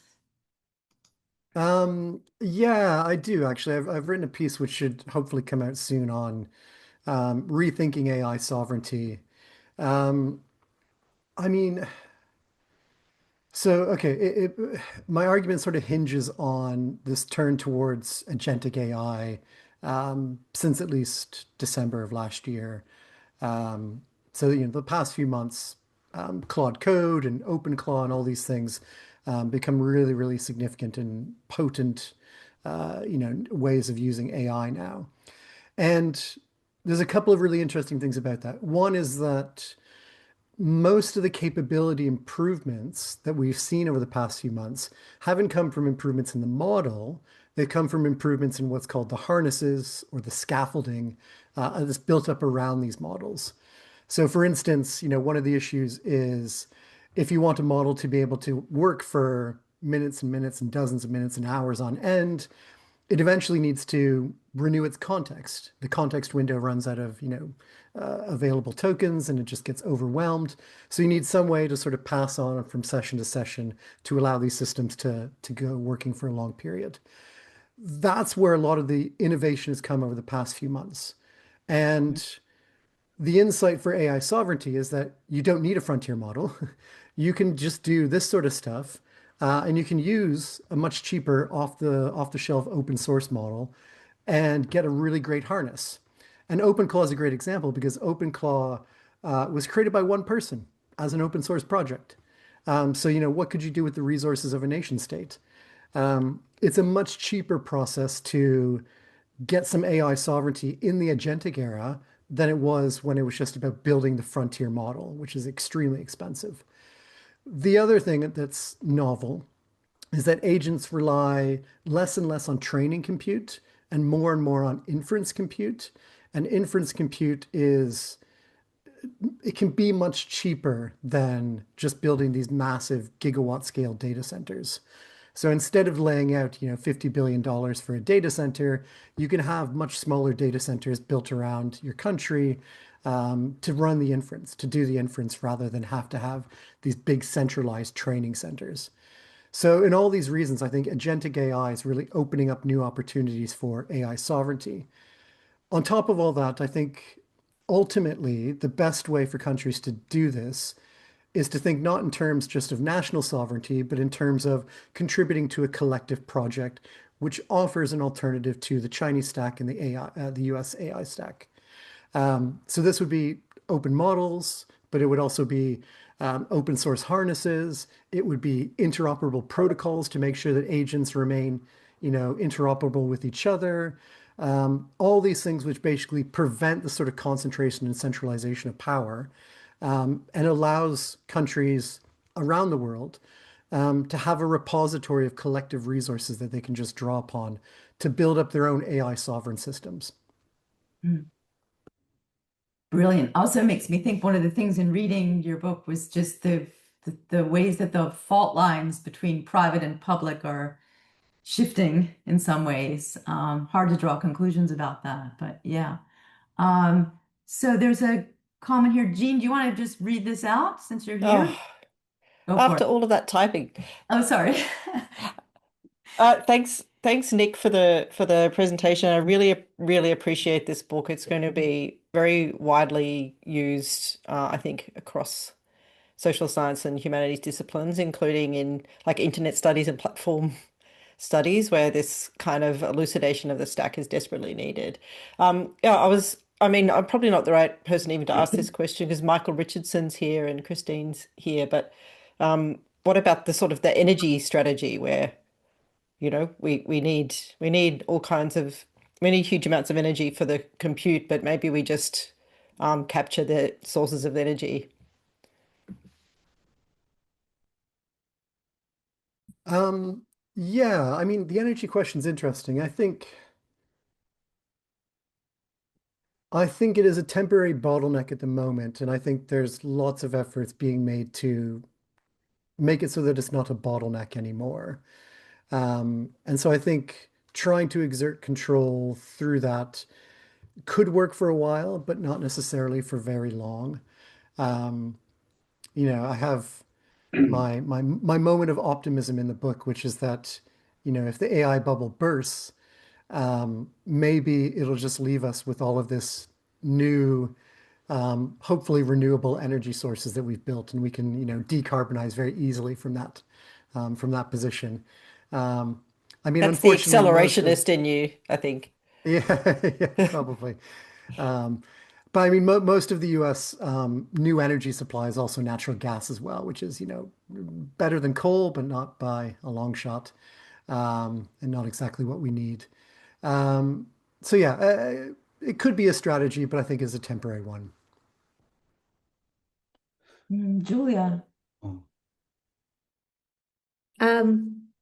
Yeah, I do actually. I've written a piece which should hopefully come out soon on rethinking AI sovereignty. Um, I mean, so okay, my argument sort of hinges on this turn towards agentic AI since at least December of last year. Um, so the past few months, Claude Code and OpenClaw and all these things become really, really significant and potent, ways of using AI now. And there's a couple of really interesting things about that. One is that most of the capability improvements that we've seen over the past few months haven't come from improvements in the model. They come from improvements in what's called the harnesses or the scaffolding that's built up around these models. So for instance, one of the issues is if you want a model to be able to work for minutes and minutes and dozens of minutes and hours on end, it eventually needs to renew its context. The context window runs out of, available tokens and it just gets overwhelmed. So you need some way to sort of pass on from session to session to allow these systems to go working for a long period. That's where a lot of the innovation has come over the past few months. And the insight for AI sovereignty is that you don't need a frontier model. You can just do this sort of stuff, and you can use a much cheaper off the shelf open source model and get a really great harness. And OpenClaw is a great example because OpenClaw was created by one person as an open source project. So, what could you do with the resources of a nation state? It's a much cheaper process to get some AI sovereignty in the agentic era than it was when it was just about building the frontier model, which is extremely expensive. The other thing that's novel is that agents rely less and less on training compute and more on inference compute. And inference compute it can be much cheaper than just building these massive gigawatt scale data centers. So instead of laying out, $50 billion for a data center, you can have much smaller data centers built around your country to run the inference, to do the inference rather than have to have these big centralized training centers. So in all these reasons, I think agentic AI is really opening up new opportunities for AI sovereignty. On top of all that, I think ultimately the best way for countries to do this is to think not in terms just of national sovereignty, but in terms of contributing to a collective project which offers an alternative to the Chinese stack and the US AI stack. So this would be open models, but it would also be open source harnesses. It would be interoperable protocols to make sure that agents remain, interoperable with each other. All these things which basically prevent the sort of concentration and centralization of power, and allows countries around the world to have a repository of collective resources that they can just draw upon to build up their own AI sovereign systems. Mm. Brilliant. Also makes me think one of the things in reading your book was just the ways that the fault lines between private and public are shifting in some ways. Hard to draw conclusions about that, but yeah. Um, so there's a comment here. Jean, do you want to just read this out since you're here? Oh, Go for after it. all of that typing. Oh, sorry. Thanks Nick for the presentation. I really appreciate this book. It's going to be very widely used, I think, across social science and humanities disciplines, including in like internet studies and platform studies, where this kind of elucidation of the stack is desperately needed. Yeah, I mean, I'm probably not the right person even to ask this question because Michael Richardson's here and Christine's here, but what about the sort of the energy strategy where we need all kinds of we need huge amounts of energy for the compute, but maybe we just capture the sources of energy. Yeah, I mean, the energy question's interesting. I think it is a temporary bottleneck at the moment, and I think there's lots of efforts being made to make it so that it's not a bottleneck anymore. And so I think trying to exert control through that could work for a while, but not necessarily for very long. Um, I have my moment of optimism in the book, which is that, if the AI bubble bursts, maybe it'll just leave us with all of this new, hopefully renewable energy sources that we've built, and we can, decarbonize very easily from that position. Um, I mean, That's the unfortunately, most of accelerationist in you, I think. yeah, yeah, probably. Um, but I mean, mo most of the U.S. New energy supply is also natural gas as well, which is, better than coal, but not by a long shot, and not exactly what we need. Um, so yeah, it could be a strategy, but I think is a temporary one. Julia.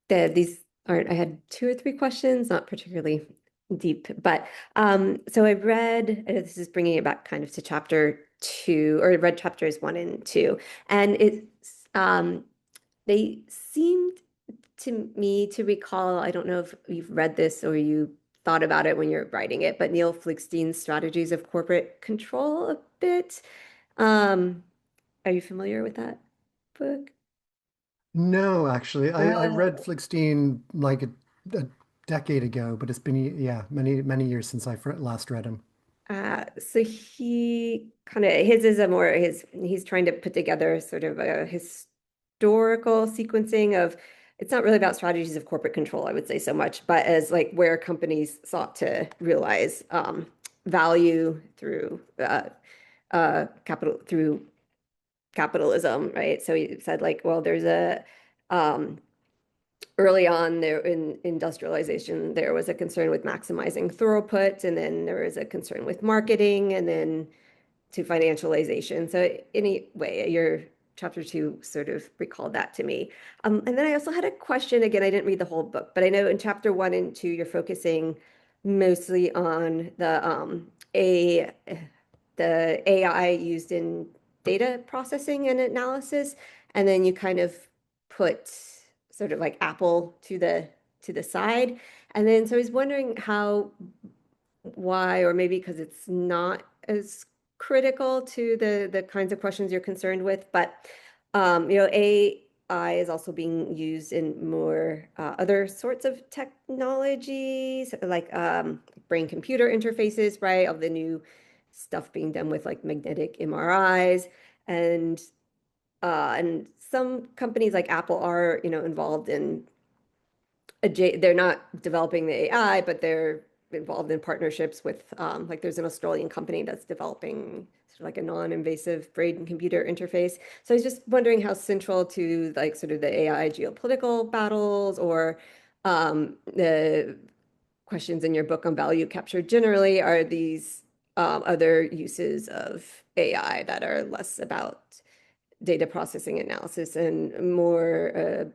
These aren't, I had two or three questions, not particularly deep, but so I read, this is bringing it back kind of to chapter two, or I read chapters one and two, and they seemed to me to recall, I don't know if you've read this or you thought about it when you're writing it, but Neil Fligstein's Strategies of Corporate Control a bit. Um, are you familiar with that book? No, actually, I read Oh. Fligstein like a decade ago, but it's been, yeah, many, many years since I last read him. So he kind of his is a more his he's trying to put together sort of a historical sequencing of it's not really about strategies of corporate control, I would say so much, but as like where companies sought to realize value through capital through capitalism, right? So he said like, well, there's a um, early on there in industrialization, there was a concern with maximizing throughput, and then there was a concern with marketing, and then to financialization. So anyway, your chapter two sort of recalled that to me. And then I also had a question. Again, I didn't read the whole book, but I know in chapter one and two, you're focusing mostly on the AI used in data processing and analysis, and then you kind of put sort of like Apple to the side. And then so I was wondering why, or maybe because it's not as critical to the kinds of questions you're concerned with, but AI is also being used in more other sorts of technologies, like brain-computer interfaces, right? Of the new stuff being done with like magnetic MRIs, and and some companies like Apple are, involved in they're not developing the AI, but they're involved in partnerships with, like there's an Australian company that's developing sort of like a non-invasive brain computer interface. So I was just wondering how central to like sort of the AI geopolitical battles or the questions in your book on value capture generally are these other uses of AI that are less about data processing analysis and more,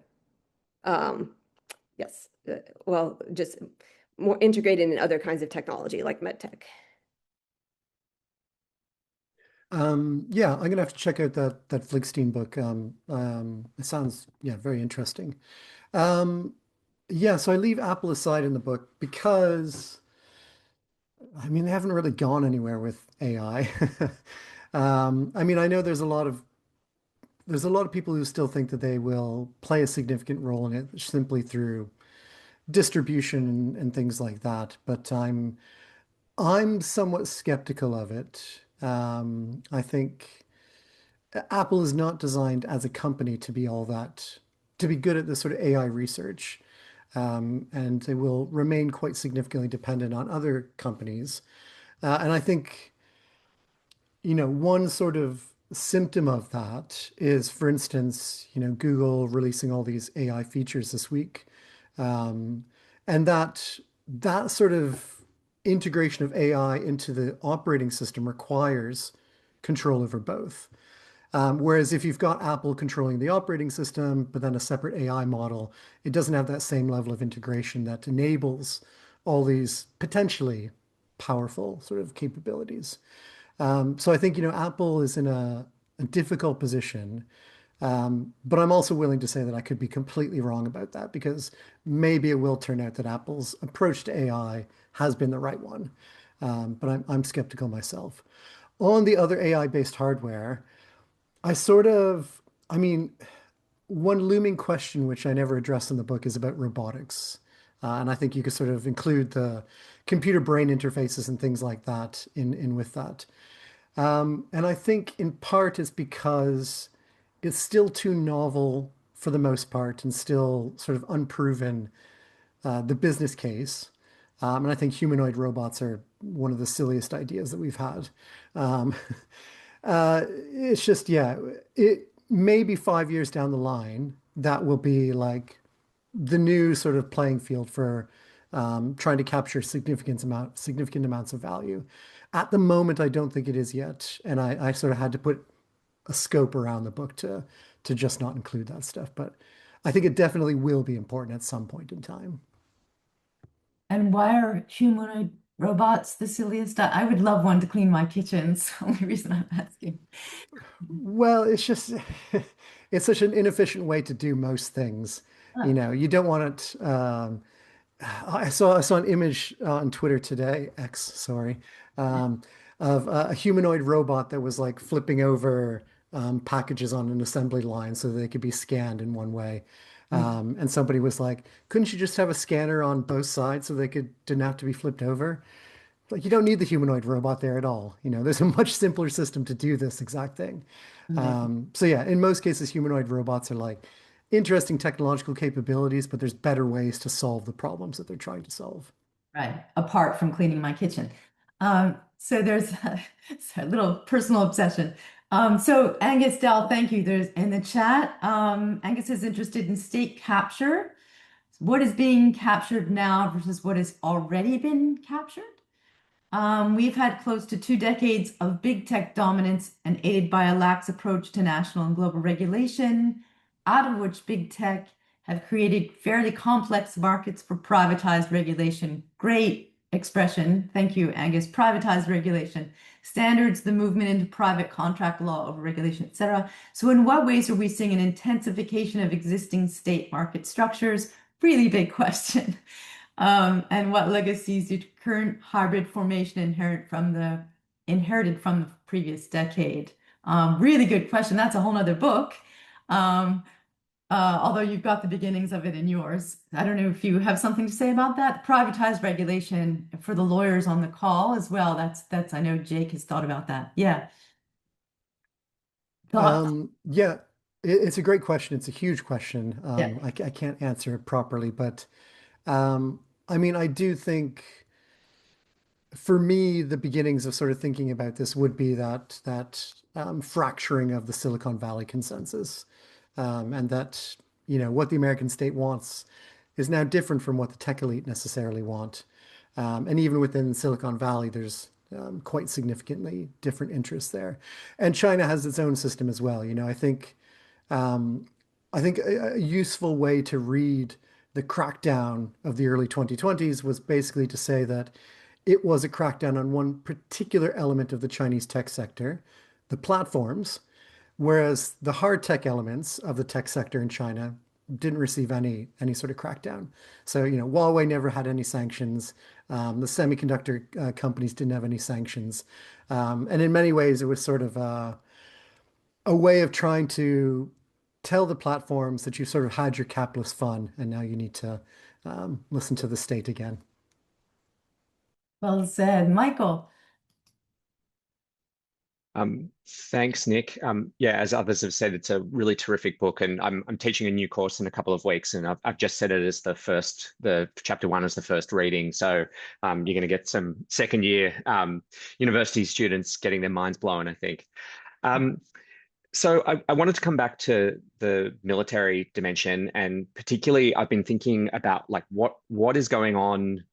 yes, well, just more integrated in other kinds of technology like medtech. Yeah, I'm gonna have to check out that Fligstein book. It sounds, yeah, very interesting. Um, yeah, so I leave Apple aside in the book because I mean they haven't really gone anywhere with AI. I mean I know there's a lot of people who still think that they will play a significant role in it simply through distribution and things like that. But I'm somewhat skeptical of it. I think Apple is not designed as a company to be all that, to be good at this sort of AI research. And they will remain quite significantly dependent on other companies. And I think, one sort of symptom of that is, for instance, Google releasing all these AI features this week. Um, and that sort of integration of AI into the operating system requires control over both. Whereas if you've got Apple controlling the operating system, but then a separate AI model, it doesn't have that same level of integration that enables all these potentially powerful sort of capabilities. So I think, Apple is in a difficult position. But I'm also willing to say that I could be completely wrong about that because maybe it will turn out that Apple's approach to AI has been the right one. But I'm skeptical myself. On the other AI-based hardware, I mean, one looming question which I never address in the book is about robotics. And I think you could sort of include the computer brain interfaces and things like that in with that. And I think in part it's because it's still too novel for the most part and still sort of unproven, the business case. And I think humanoid robots are one of the silliest ideas that we've had. Um, it's just, yeah, it maybe 5 years down the line, that will be like the new sort of playing field for trying to capture significant amounts of value. At the moment, I don't think it is yet, and I sort of had to put a scope around the book to just not include that stuff. But I think it definitely will be important at some point in time. And why are humanoid robots the silliest? I would love one to clean my kitchen. It's the only reason I'm asking. Well, it's just it's such an inefficient way to do most things. Huh. You don't want it. I saw an image on Twitter today, X, sorry, of a humanoid robot that was like flipping over packages on an assembly line so they could be scanned in one way. And somebody was like, "Couldn't you just have a scanner on both sides so they didn't have to be flipped over?" Like you don't need the humanoid robot there at all. There's a much simpler system to do this exact thing. Right. So yeah, in most cases, humanoid robots are like interesting technological capabilities, but there's better ways to solve the problems that they're trying to solve. Right. Apart from cleaning my kitchen. So there's a little personal obsession. So Angus Dell, thank you. There's in the chat. Angus is interested in state capture. What is being captured now versus what has already been captured? We've had close to 2 decades of big tech dominance and aided by a lax approach to national and global regulation, out of which big tech have created fairly complex markets for privatized regulation. Great expression. Thank you, Angus. Privatized regulation. Standards, the movement into private contract law over regulation, etc. So in what ways are we seeing an intensification of existing state market structures? Really big question. And what legacies do current hybrid formation inherited from the previous decade? Really good question. That's a whole nother book. Um, although you've got the beginnings of it in yours. I don't know if you have something to say about that. Privatized regulation for the lawyers on the call as well. That's I know Jake has thought about that. Yeah. Thoughts? Yeah, it's a great question. It's a huge question. Yeah. I can't answer it properly, but I mean, I do think. for me, the beginnings of sort of thinking about this would be that fracturing of the Silicon Valley consensus, and that what the American state wants is now different from what the tech elite necessarily want, and even within Silicon Valley, there's quite significantly different interests there, and China has its own system as well. Um, I think a useful way to read the crackdown of the early 2020s was basically to say that it was a crackdown on one particular element of the Chinese tech sector, the platforms, whereas the hard tech elements of the tech sector in China didn't receive any sort of crackdown. So, Huawei never had any sanctions. The semiconductor companies didn't have any sanctions. And in many ways, it was sort of a way of trying to tell the platforms that you sort of had your capitalist fun and now you need to listen to the state again. Well said, Michael. Thanks, Nick. Yeah, as others have said, it's a really terrific book, and I'm teaching a new course in a couple of weeks, and I've just set it as the chapter one as the first reading. So you're going to get some second year university students getting their minds blown, I think. So I wanted to come back to the military dimension, and particularly I've been thinking about like what is going on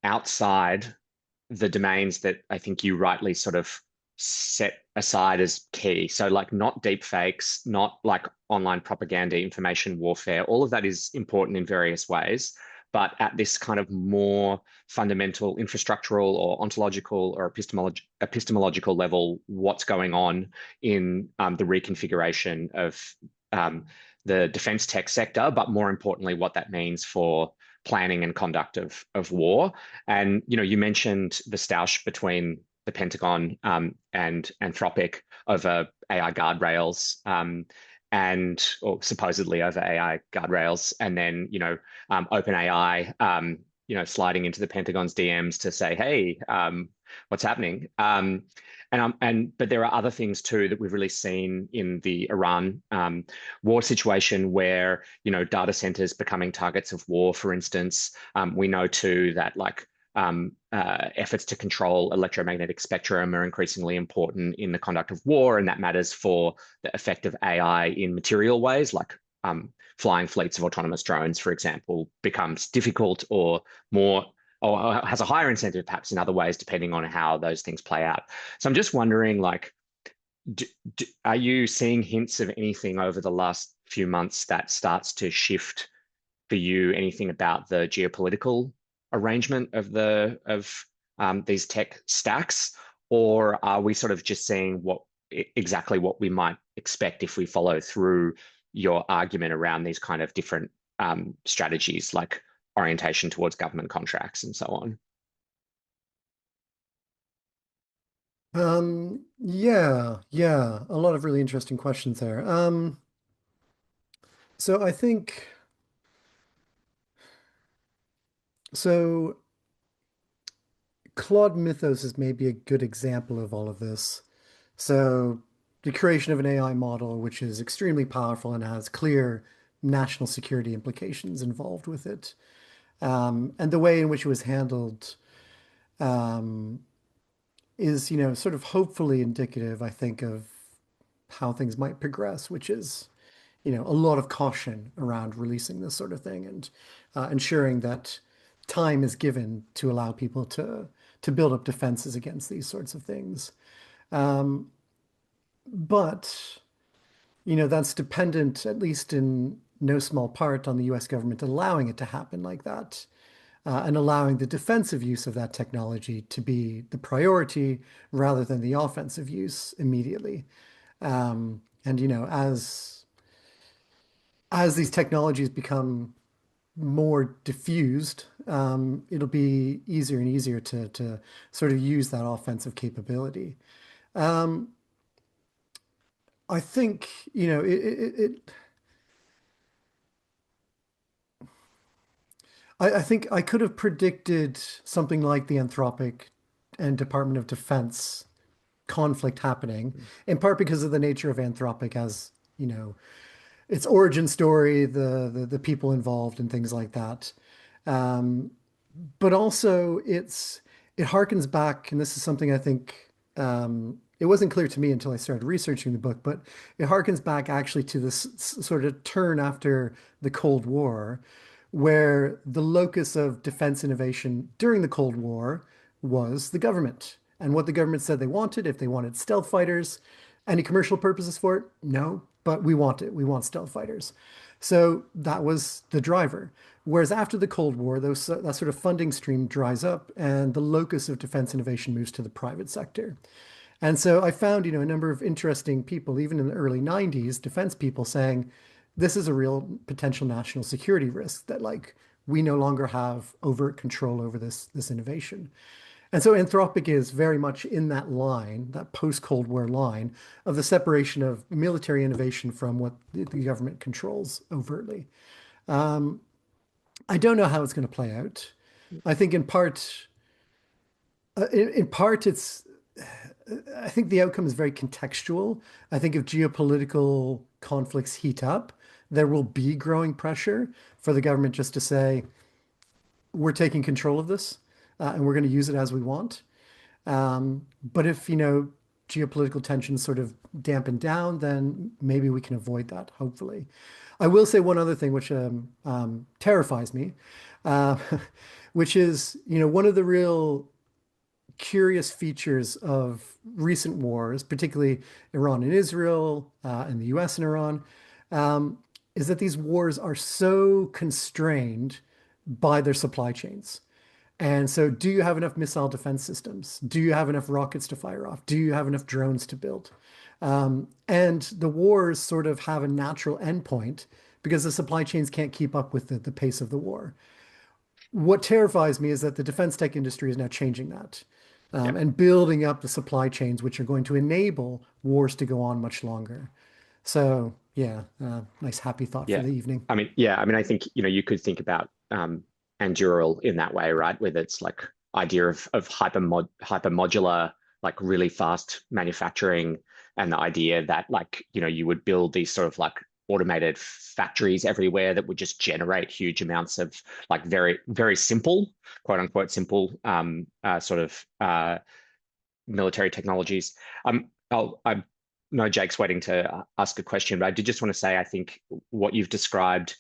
outside the domains that I think you rightly sort of set aside as key. So like not deep fakes, not like online propaganda, information warfare, all of that is important in various ways. But at this kind of more fundamental infrastructural or ontological or epistemological level, what's going on in the reconfiguration of the defense tech sector, but more importantly, what that means for planning and conduct of war. And you mentioned the stoush between the Pentagon and Anthropic over AI guardrails, or supposedly over AI guardrails, and then OpenAI sliding into the Pentagon's DMs to say, hey, what's happening? But there are other things too that we've really seen in the Iran war situation where, data centers becoming targets of war, for instance. We know too that efforts to control electromagnetic spectrum are increasingly important in the conduct of war, and that matters for the effect of AI in material ways, like flying fleets of autonomous drones, for example, becomes difficult or has a higher incentive perhaps in other ways, depending on how those things play out. So I'm just wondering, are you seeing hints of anything over the last few months that starts to shift for you, anything about the geopolitical arrangement of these tech stacks? Or are we sort of just seeing exactly what we might expect if we follow through your argument around these kind of different strategies, like orientation towards government contracts and so on? Yeah, a lot of really interesting questions there. So I think so. Claude Mythos is maybe a good example of all of this. So the creation of an AI model, which is extremely powerful and has clear national security implications involved with it. And the way in which it was handled um, is, sort of hopefully indicative, I think, of how things might progress, which is, a lot of caution around releasing this sort of thing and ensuring that time is given to allow people to build up defenses against these sorts of things. Um, but, that's dependent, at least in no small part, on the US government allowing it to happen like that, and allowing the defensive use of that technology to be the priority rather than the offensive use immediately. And, as these technologies become more diffused, it'll be easier and easier to sort of use that offensive capability. Um, I think, I think I could have predicted something like the Anthropic and Department of Defense conflict happening, in part because of the nature of Anthropic as, its origin story, the people involved and things like that. Um, but also it harkens back, and this is something I think it wasn't clear to me until I started researching the book, but it harkens back actually to this sort of turn after the Cold War, where the locus of defense innovation during the Cold War was the government. And what the government said they wanted, if they wanted stealth fighters, any commercial purposes for it? No, but we want it. We want stealth fighters. So that was the driver. Whereas after the Cold War, that sort of funding stream dries up and the locus of defense innovation moves to the private sector. And so I found, a number of interesting people, even in the early 90s, defense people saying, this is a real potential national security risk that like we no longer have overt control over this innovation. And so Anthropic is very much in that line, that post-Cold War line of the separation of military innovation from what the government controls overtly. I don't know how it's going to play out. I think in part, I think the outcome is very contextual. I think if geopolitical conflicts heat up, there will be growing pressure for the government just to say, we're taking control of this, and we're going to use it as we want. But if, geopolitical tensions sort of dampen down, then maybe we can avoid that, hopefully. I will say one other thing which terrifies me, uh, which is, one of the real curious features of recent wars, particularly Iran and Israel, and the US and Iran, is that these wars are so constrained by their supply chains. And so, do you have enough missile defense systems? Do you have enough rockets to fire off? Do you have enough drones to build? And the wars sort of have a natural endpoint because the supply chains can't keep up with the pace of the war. What terrifies me is that the defense tech industry is now changing that Yep. and building up the supply chains, which are going to enable wars to go on much longer. So, yeah, nice happy thought for Yeah. the evening. I think, you could think about Anduril in that way, right? Where it's like idea of hyper modular, like really fast manufacturing, and the idea that like, you would build these sort of like automated factories everywhere that would just generate huge amounts of like very, very simple, quote unquote, simple sort of military technologies. I know Jake's waiting to ask a question, but I did just want to say, I think what you've described,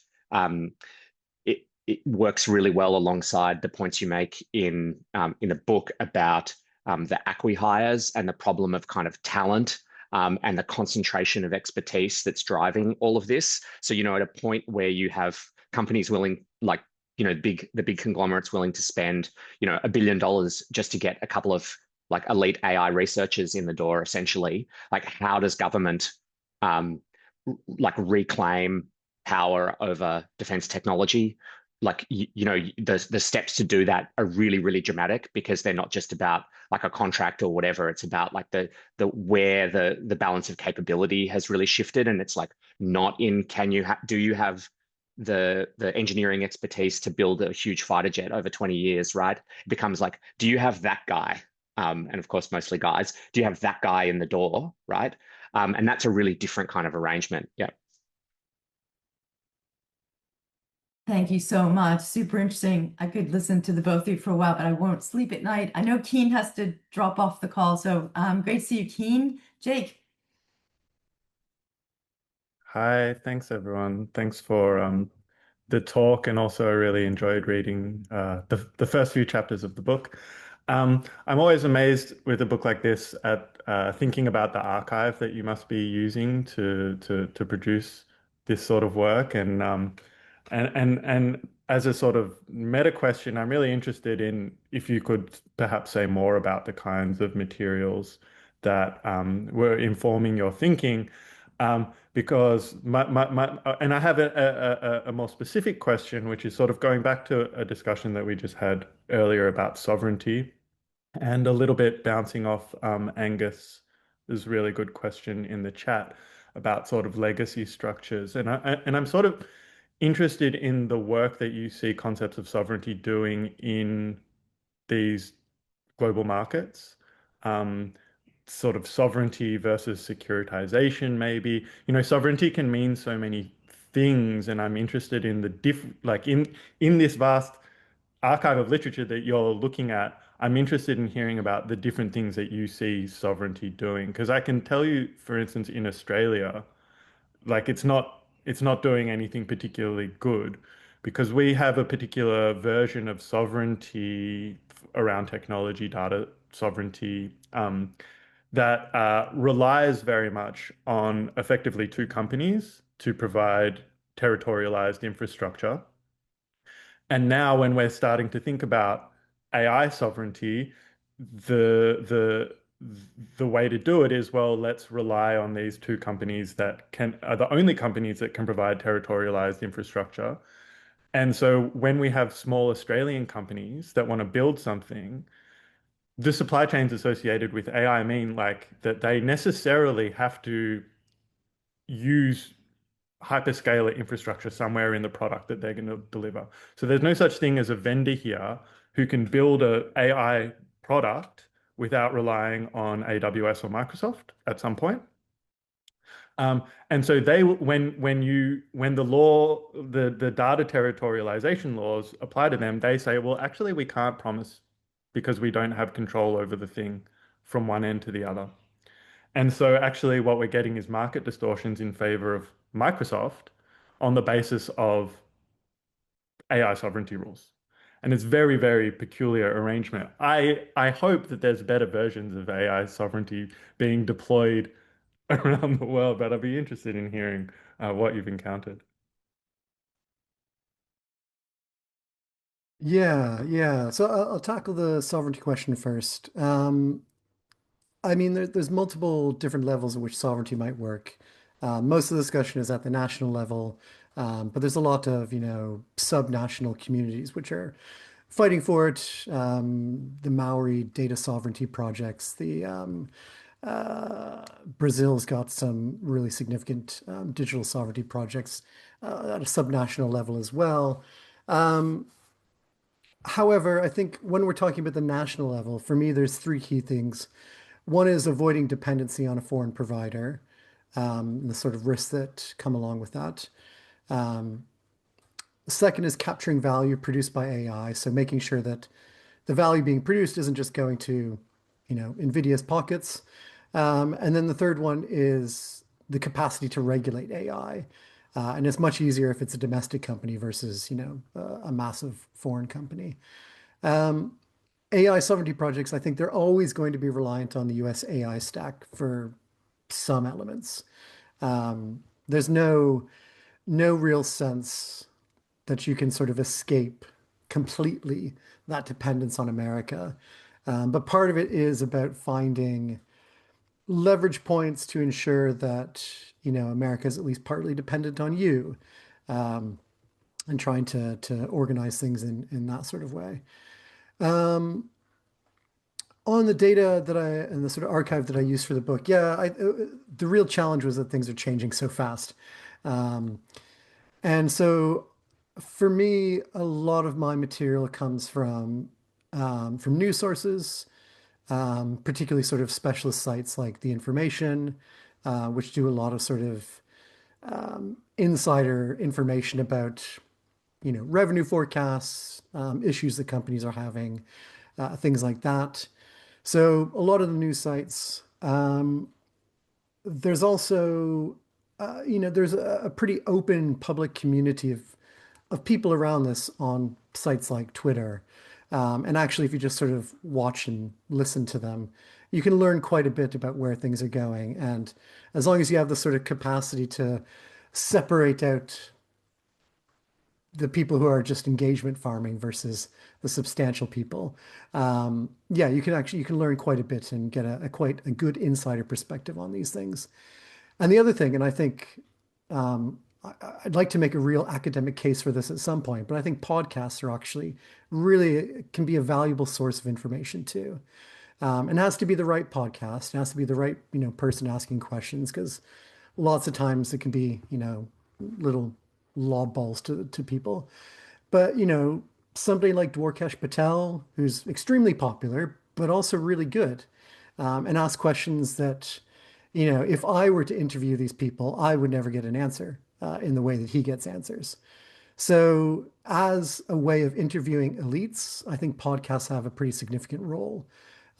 it works really well alongside the points you make in the book about the acqui-hires and the problem of kind of talent, and the concentration of expertise that's driving all of this. So, at a point where you have companies willing, like, the big conglomerates willing to spend, $1 billion just to get a couple of like elite AI researchers in the door, essentially. Like, how does government like reclaim power over defense technology? Like, the steps to do that are really, really dramatic because they're not just about like a contract or whatever. It's about like the where the balance of capability has really shifted, and it's like not in do you have the engineering expertise to build a huge fighter jet over 20 years, right? It becomes like, do you have that guy? And of course, mostly guys. Do you have that guy in the door, right? And that's a really different kind of arrangement. Yeah. Thank you so much. Super interesting. I could listen to the both of you for a while, but I won't sleep at night. I know Keen has to drop off the call, so great to see you, Keen. Jake. Hi, thanks everyone. Thanks for the talk, and also I really enjoyed reading the first few chapters of the book. I'm always amazed with a book like this at thinking about the archive that you must be using to produce this sort of work, and as a sort of meta question, I'm really interested in if you could perhaps say more about the kinds of materials that were informing your thinking. Because and I have a more specific question, which is sort of going back to a discussion that we just had earlier about sovereignty, and a little bit bouncing off Angus's really good question in the chat about sort of legacy structures. And I'm sort of interested in the work that you see concepts of sovereignty doing in these global markets. Sort of sovereignty versus securitization, maybe. Sovereignty can mean so many things, and I'm interested in the like in this vast archive of literature that you're looking at, I'm interested in hearing about the different things that you see sovereignty doing. Because I can tell you, for instance, in Australia, like it's not doing anything particularly good because we have a particular version of sovereignty around technology, data sovereignty, that relies very much on effectively two companies to provide territorialized infrastructure. And now when we're starting to think about AI sovereignty, the the the way to do it is, well, let's rely on these two companies that are the only companies that can provide territorialized infrastructure. And so when we have small Australian companies that want to build something, the supply chains associated with AI mean like that they necessarily have to use hyperscaler infrastructure somewhere in the product that they're going to deliver. So there's no such thing as a vendor here who can build a AI product without relying on AWS or Microsoft at some point. And so when the data territorialization laws apply to them, they say, well, actually we can't promise because we don't have control over the thing from one end to the other. And so actually what we're getting is market distortions in favor of Microsoft on the basis of AI sovereignty rules. And it's very, very peculiar arrangement. I hope that there's better versions of AI sovereignty being deployed around the world, but I'd be interested in hearing what you've encountered. Yeah, yeah. So I'll tackle the sovereignty question first. I mean, there's multiple different levels at which sovereignty might work. Most of the discussion is at the national level, but there's a lot of, subnational communities which are fighting for it. The Maori data sovereignty projects. Brazil's got some really significant digital sovereignty projects at a subnational level as well. Um, However, I think when we're talking about the national level, for me, there's three key things. One is avoiding dependency on a foreign provider, and the sort of risks that come along with that. Um, the second is capturing value produced by AI, so making sure that the value being produced isn't just going to, NVIDIA's pockets. And then the third one is the capacity to regulate AI. And it's much easier if it's a domestic company versus, a massive foreign company. Um, AI sovereignty projects, I think they're always going to be reliant on the US AI stack for some elements. There's no real sense that you can sort of escape completely that dependence on America. But part of it is about finding leverage points to ensure that, America is at least partly dependent on you, um, and trying to organize things in that sort of way. Um, on the data that and the sort of archive that I used for the book, yeah, the real challenge was that things are changing so fast. Um, and so for me, a lot of my material comes from news sources, particularly sort of specialist sites like The Information, which do a lot of sort of insider information about, revenue forecasts, issues that companies are having, things like that. So a lot of the news sites. There's also, there's a pretty open public community of people around this on sites like Twitter. And actually, if you just sort of watch and listen to them, you can learn quite a bit about where things are going. And as long as you have the sort of capacity to separate out the people who are just engagement farming versus the substantial people, yeah, you can learn quite a bit and get a quite a good insider perspective on these things. And the other thing, and I think I'd like to make a real academic case for this at some point, but I think podcasts are actually really can be a valuable source of information too. And it has to be the right podcast. It has to be the right, person asking questions because lots of times it can be, little lob balls to people. But, somebody like Dwarkesh Patel, who's extremely popular, but also really good, and ask questions that, if I were to interview these people, I would never get an answer in the way that he gets answers. So, as a way of interviewing elites, I think podcasts have a pretty significant role.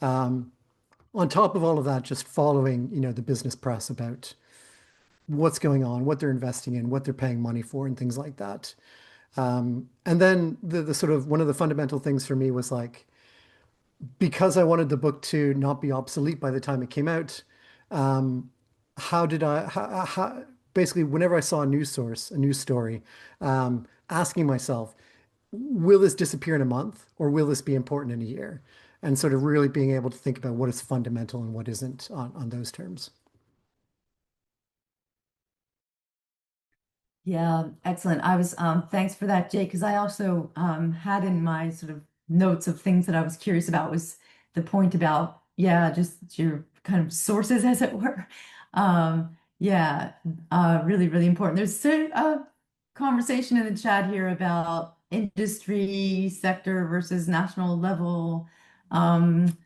Um, on top of all of that, just following, the business press about what's going on, what they're investing in, what they're paying money for, and things like that. And then the sort of one of the fundamental things for me was like, because I wanted the book to not be obsolete by the time it came out, um, how did I, basically, whenever I saw a news source, a news story, asking myself, will this disappear in a month or will this be important in a year? And sort of really being able to think about what is fundamental and what isn't on those terms. Yeah, excellent. Thanks for that, Jake, because I also had in my sort of notes of things that I was curious about was the point about, yeah, just your kind of sources, as it were. Yeah, really, really important. There's a conversation in the chat here about industry sector versus national level. Um,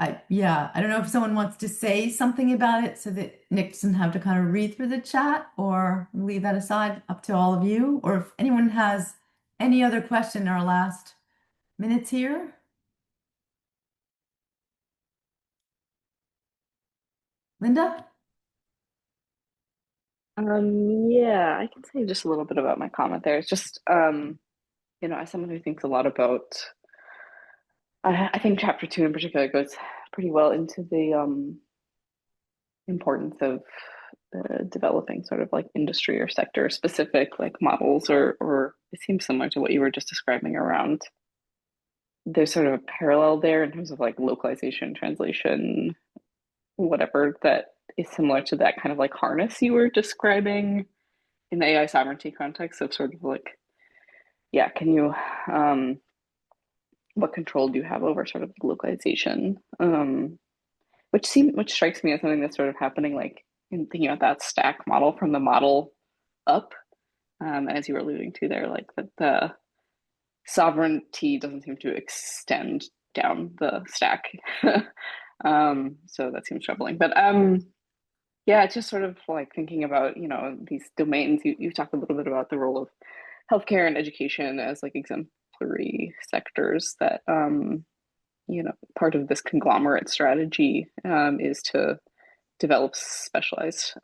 I don't know if someone wants to say something about it so that Nick doesn't have to kind of read through the chat or leave that aside up to all of you, or if anyone has any other question in our last minutes here. Linda? Yeah, I can say just a little bit about my comment there. It's just, as someone who thinks a lot about, I think chapter 2 in particular goes pretty well into the importance of developing sort of like industry or sector specific like models, or it seems similar to what you were just describing around. There's sort of a parallel there in terms of like localization, translation, whatever that is similar to that kind of like harness you were describing in the AI sovereignty context of sort of like, yeah, can you, what control do you have over sort of localization? Which strikes me as something that's sort of happening like in thinking about that stack model from the model up, as you were alluding to there, like that the sovereignty doesn't seem to extend down the stack. So that seems troubling. But yeah, it's just sort of like thinking about, these domains. You talked a little bit about the role of healthcare and education as like exemplary sectors that, part of this conglomerate strategy is to develop specialized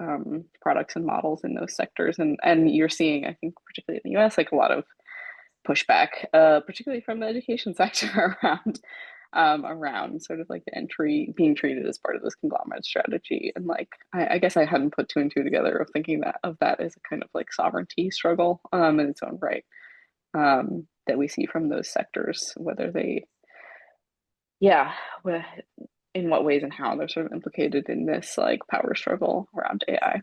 products and models in those sectors. And you're seeing, I think, particularly in the US, like a lot of pushback, particularly from the education sector around sort of like the entry being treated as part of this conglomerate strategy. And like, I guess I hadn't put two and two together of thinking of that as a kind of like sovereignty struggle in its own right, that we see from those sectors, whether they, yeah, in what ways and how they're sort of implicated in this like power struggle around AI.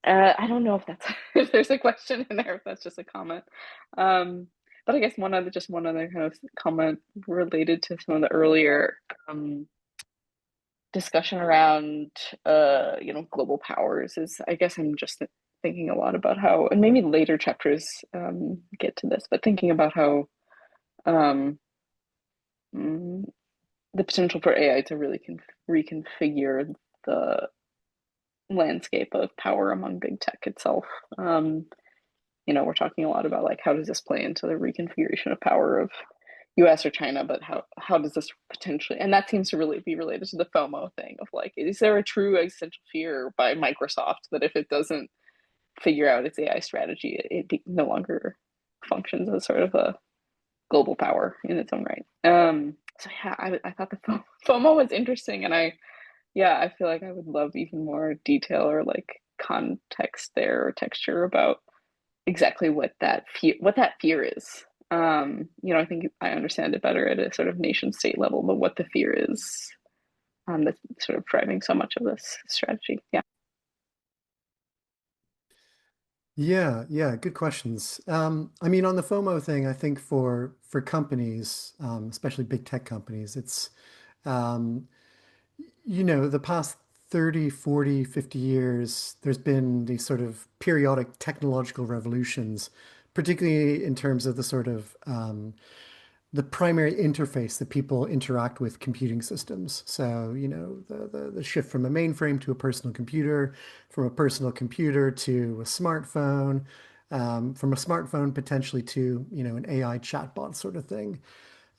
I don't know if that's if there's a question in there, if that's just a comment. But I guess one other kind of comment related to some of the earlier discussion around global powers is, I guess I'm just thinking a lot about how, and maybe later chapters get to this, but thinking about how the potential for AI to really reconfigure the landscape of power among big tech itself. We're talking a lot about like how does this play into the reconfiguration of power of US or China, but how does this potentially, and that seems to really be related to the FOMO thing of like, is there a true existential fear by Microsoft that if it doesn't figure out its AI strategy, it no longer functions as sort of a global power in its own right? So yeah, I thought the FOMO was interesting, and I feel like I would love even more detail or like context there or texture about exactly what that fear is. I think I understand it better at a sort of nation state level, but what the fear is that's sort of driving so much of this strategy. Yeah. Yeah, good questions. I mean, on the FOMO thing, I think for companies, especially big tech companies, it's um, the past 30, 40, 50 years, there's been these sort of periodic technological revolutions, particularly in terms of the sort of the primary interface that people interact with computing systems. So, the shift from a mainframe to a personal computer, from a personal computer to a smartphone, from a smartphone potentially to, an AI chatbot sort of thing.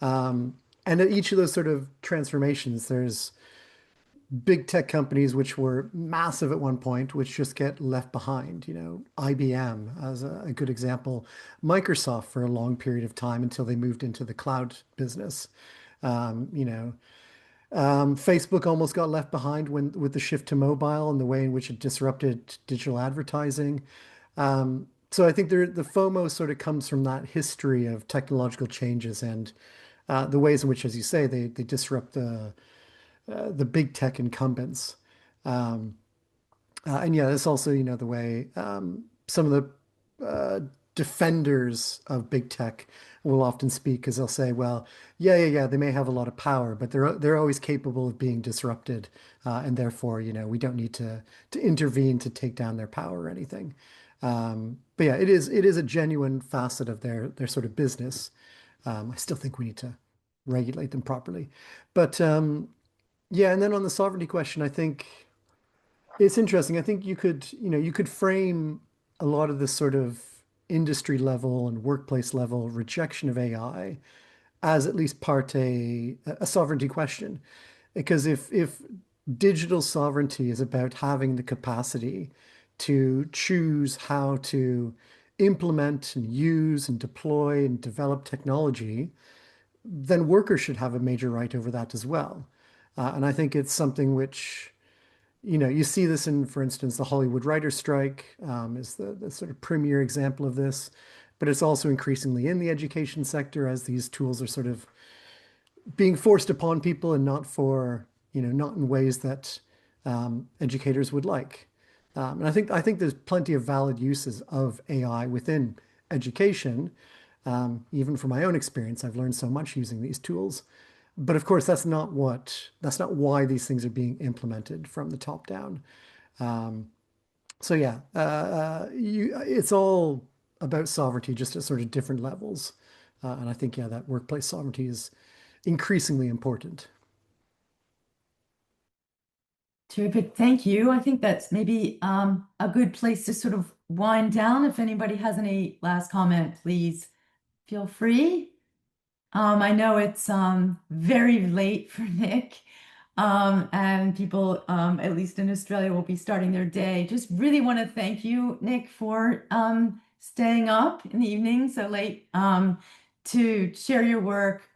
And at each of those sort of transformations, there's big tech companies which were massive at one point, which just get left behind. IBM as a good example, Microsoft for a long period of time until they moved into the cloud business. Facebook almost got left behind with the shift to mobile and the way in which it disrupted digital advertising. So I think the FOMO sort of comes from that history of technological changes and the ways in which, as you say, they disrupt the big tech incumbents. And yeah, that's also, the way some of the defenders of big tech will often speak, because they'll say, well, yeah, they may have a lot of power, but they're always capable of being disrupted, and therefore, we don't need to intervene to take down their power or anything. But yeah, it is a genuine facet of their sort of business. I still think we need to regulate them properly, but yeah, and then on the sovereignty question, I think it's interesting. I think you could frame a lot of this sort of industry level and workplace level rejection of AI as at least part a sovereignty question. Because if digital sovereignty is about having the capacity to choose how to implement and use and deploy and develop technology, then workers should have a major right over that as well. And I think it's something which, you see this in, for instance, the Hollywood writer's strike is the sort of premier example of this, but it's also increasingly in the education sector as these tools are sort of being forced upon people and not in ways that educators would like. And I think there's plenty of valid uses of AI within education. Even from my own experience, I've learned so much using these tools. But of course, that's not why these things are being implemented from the top down. So yeah, it's all about sovereignty, just at sort of different levels. And I think, yeah, that workplace sovereignty is increasingly important. Terrific. Thank you. I think that's maybe a good place to sort of wind down. If anybody has any last comment, please feel free. I know it's very late for Nick, and people, at least in Australia, will be starting their day. Just really want to thank you, Nick, for staying up in the evening so late to share your work.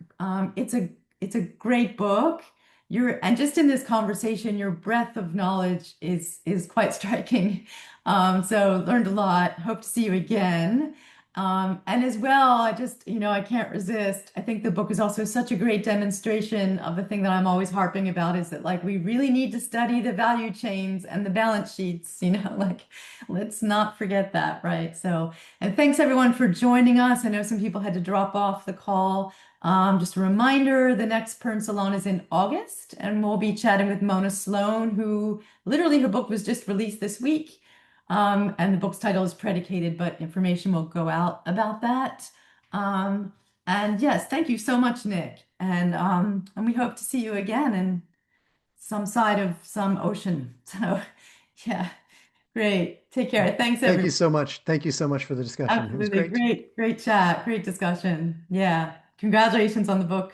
It's a great book. And just in this conversation, your breadth of knowledge is quite striking. So learned a lot. Hope to see you again. And as well, I can't resist. I think the book is also such a great demonstration of the thing that I'm always harping about is that like we really need to study the value chains and the balance sheets, like let's not forget that, right? So, and thanks everyone for joining us. I know some people had to drop off the call. Just a reminder, the next PERN Salon is in August, and we'll be chatting with Mona Sloan, who literally her book was just released this week. And the book's title is predicated, but information will go out about that. And yes, thank you so much, Nick. And we hope to see you again in some side of some ocean. So yeah, great. Take care. Thanks, Thank everyone. you so much. Thank you so much for the discussion. It was Absolutely. great. Great chat. Great discussion. Yeah. Congratulations on the book.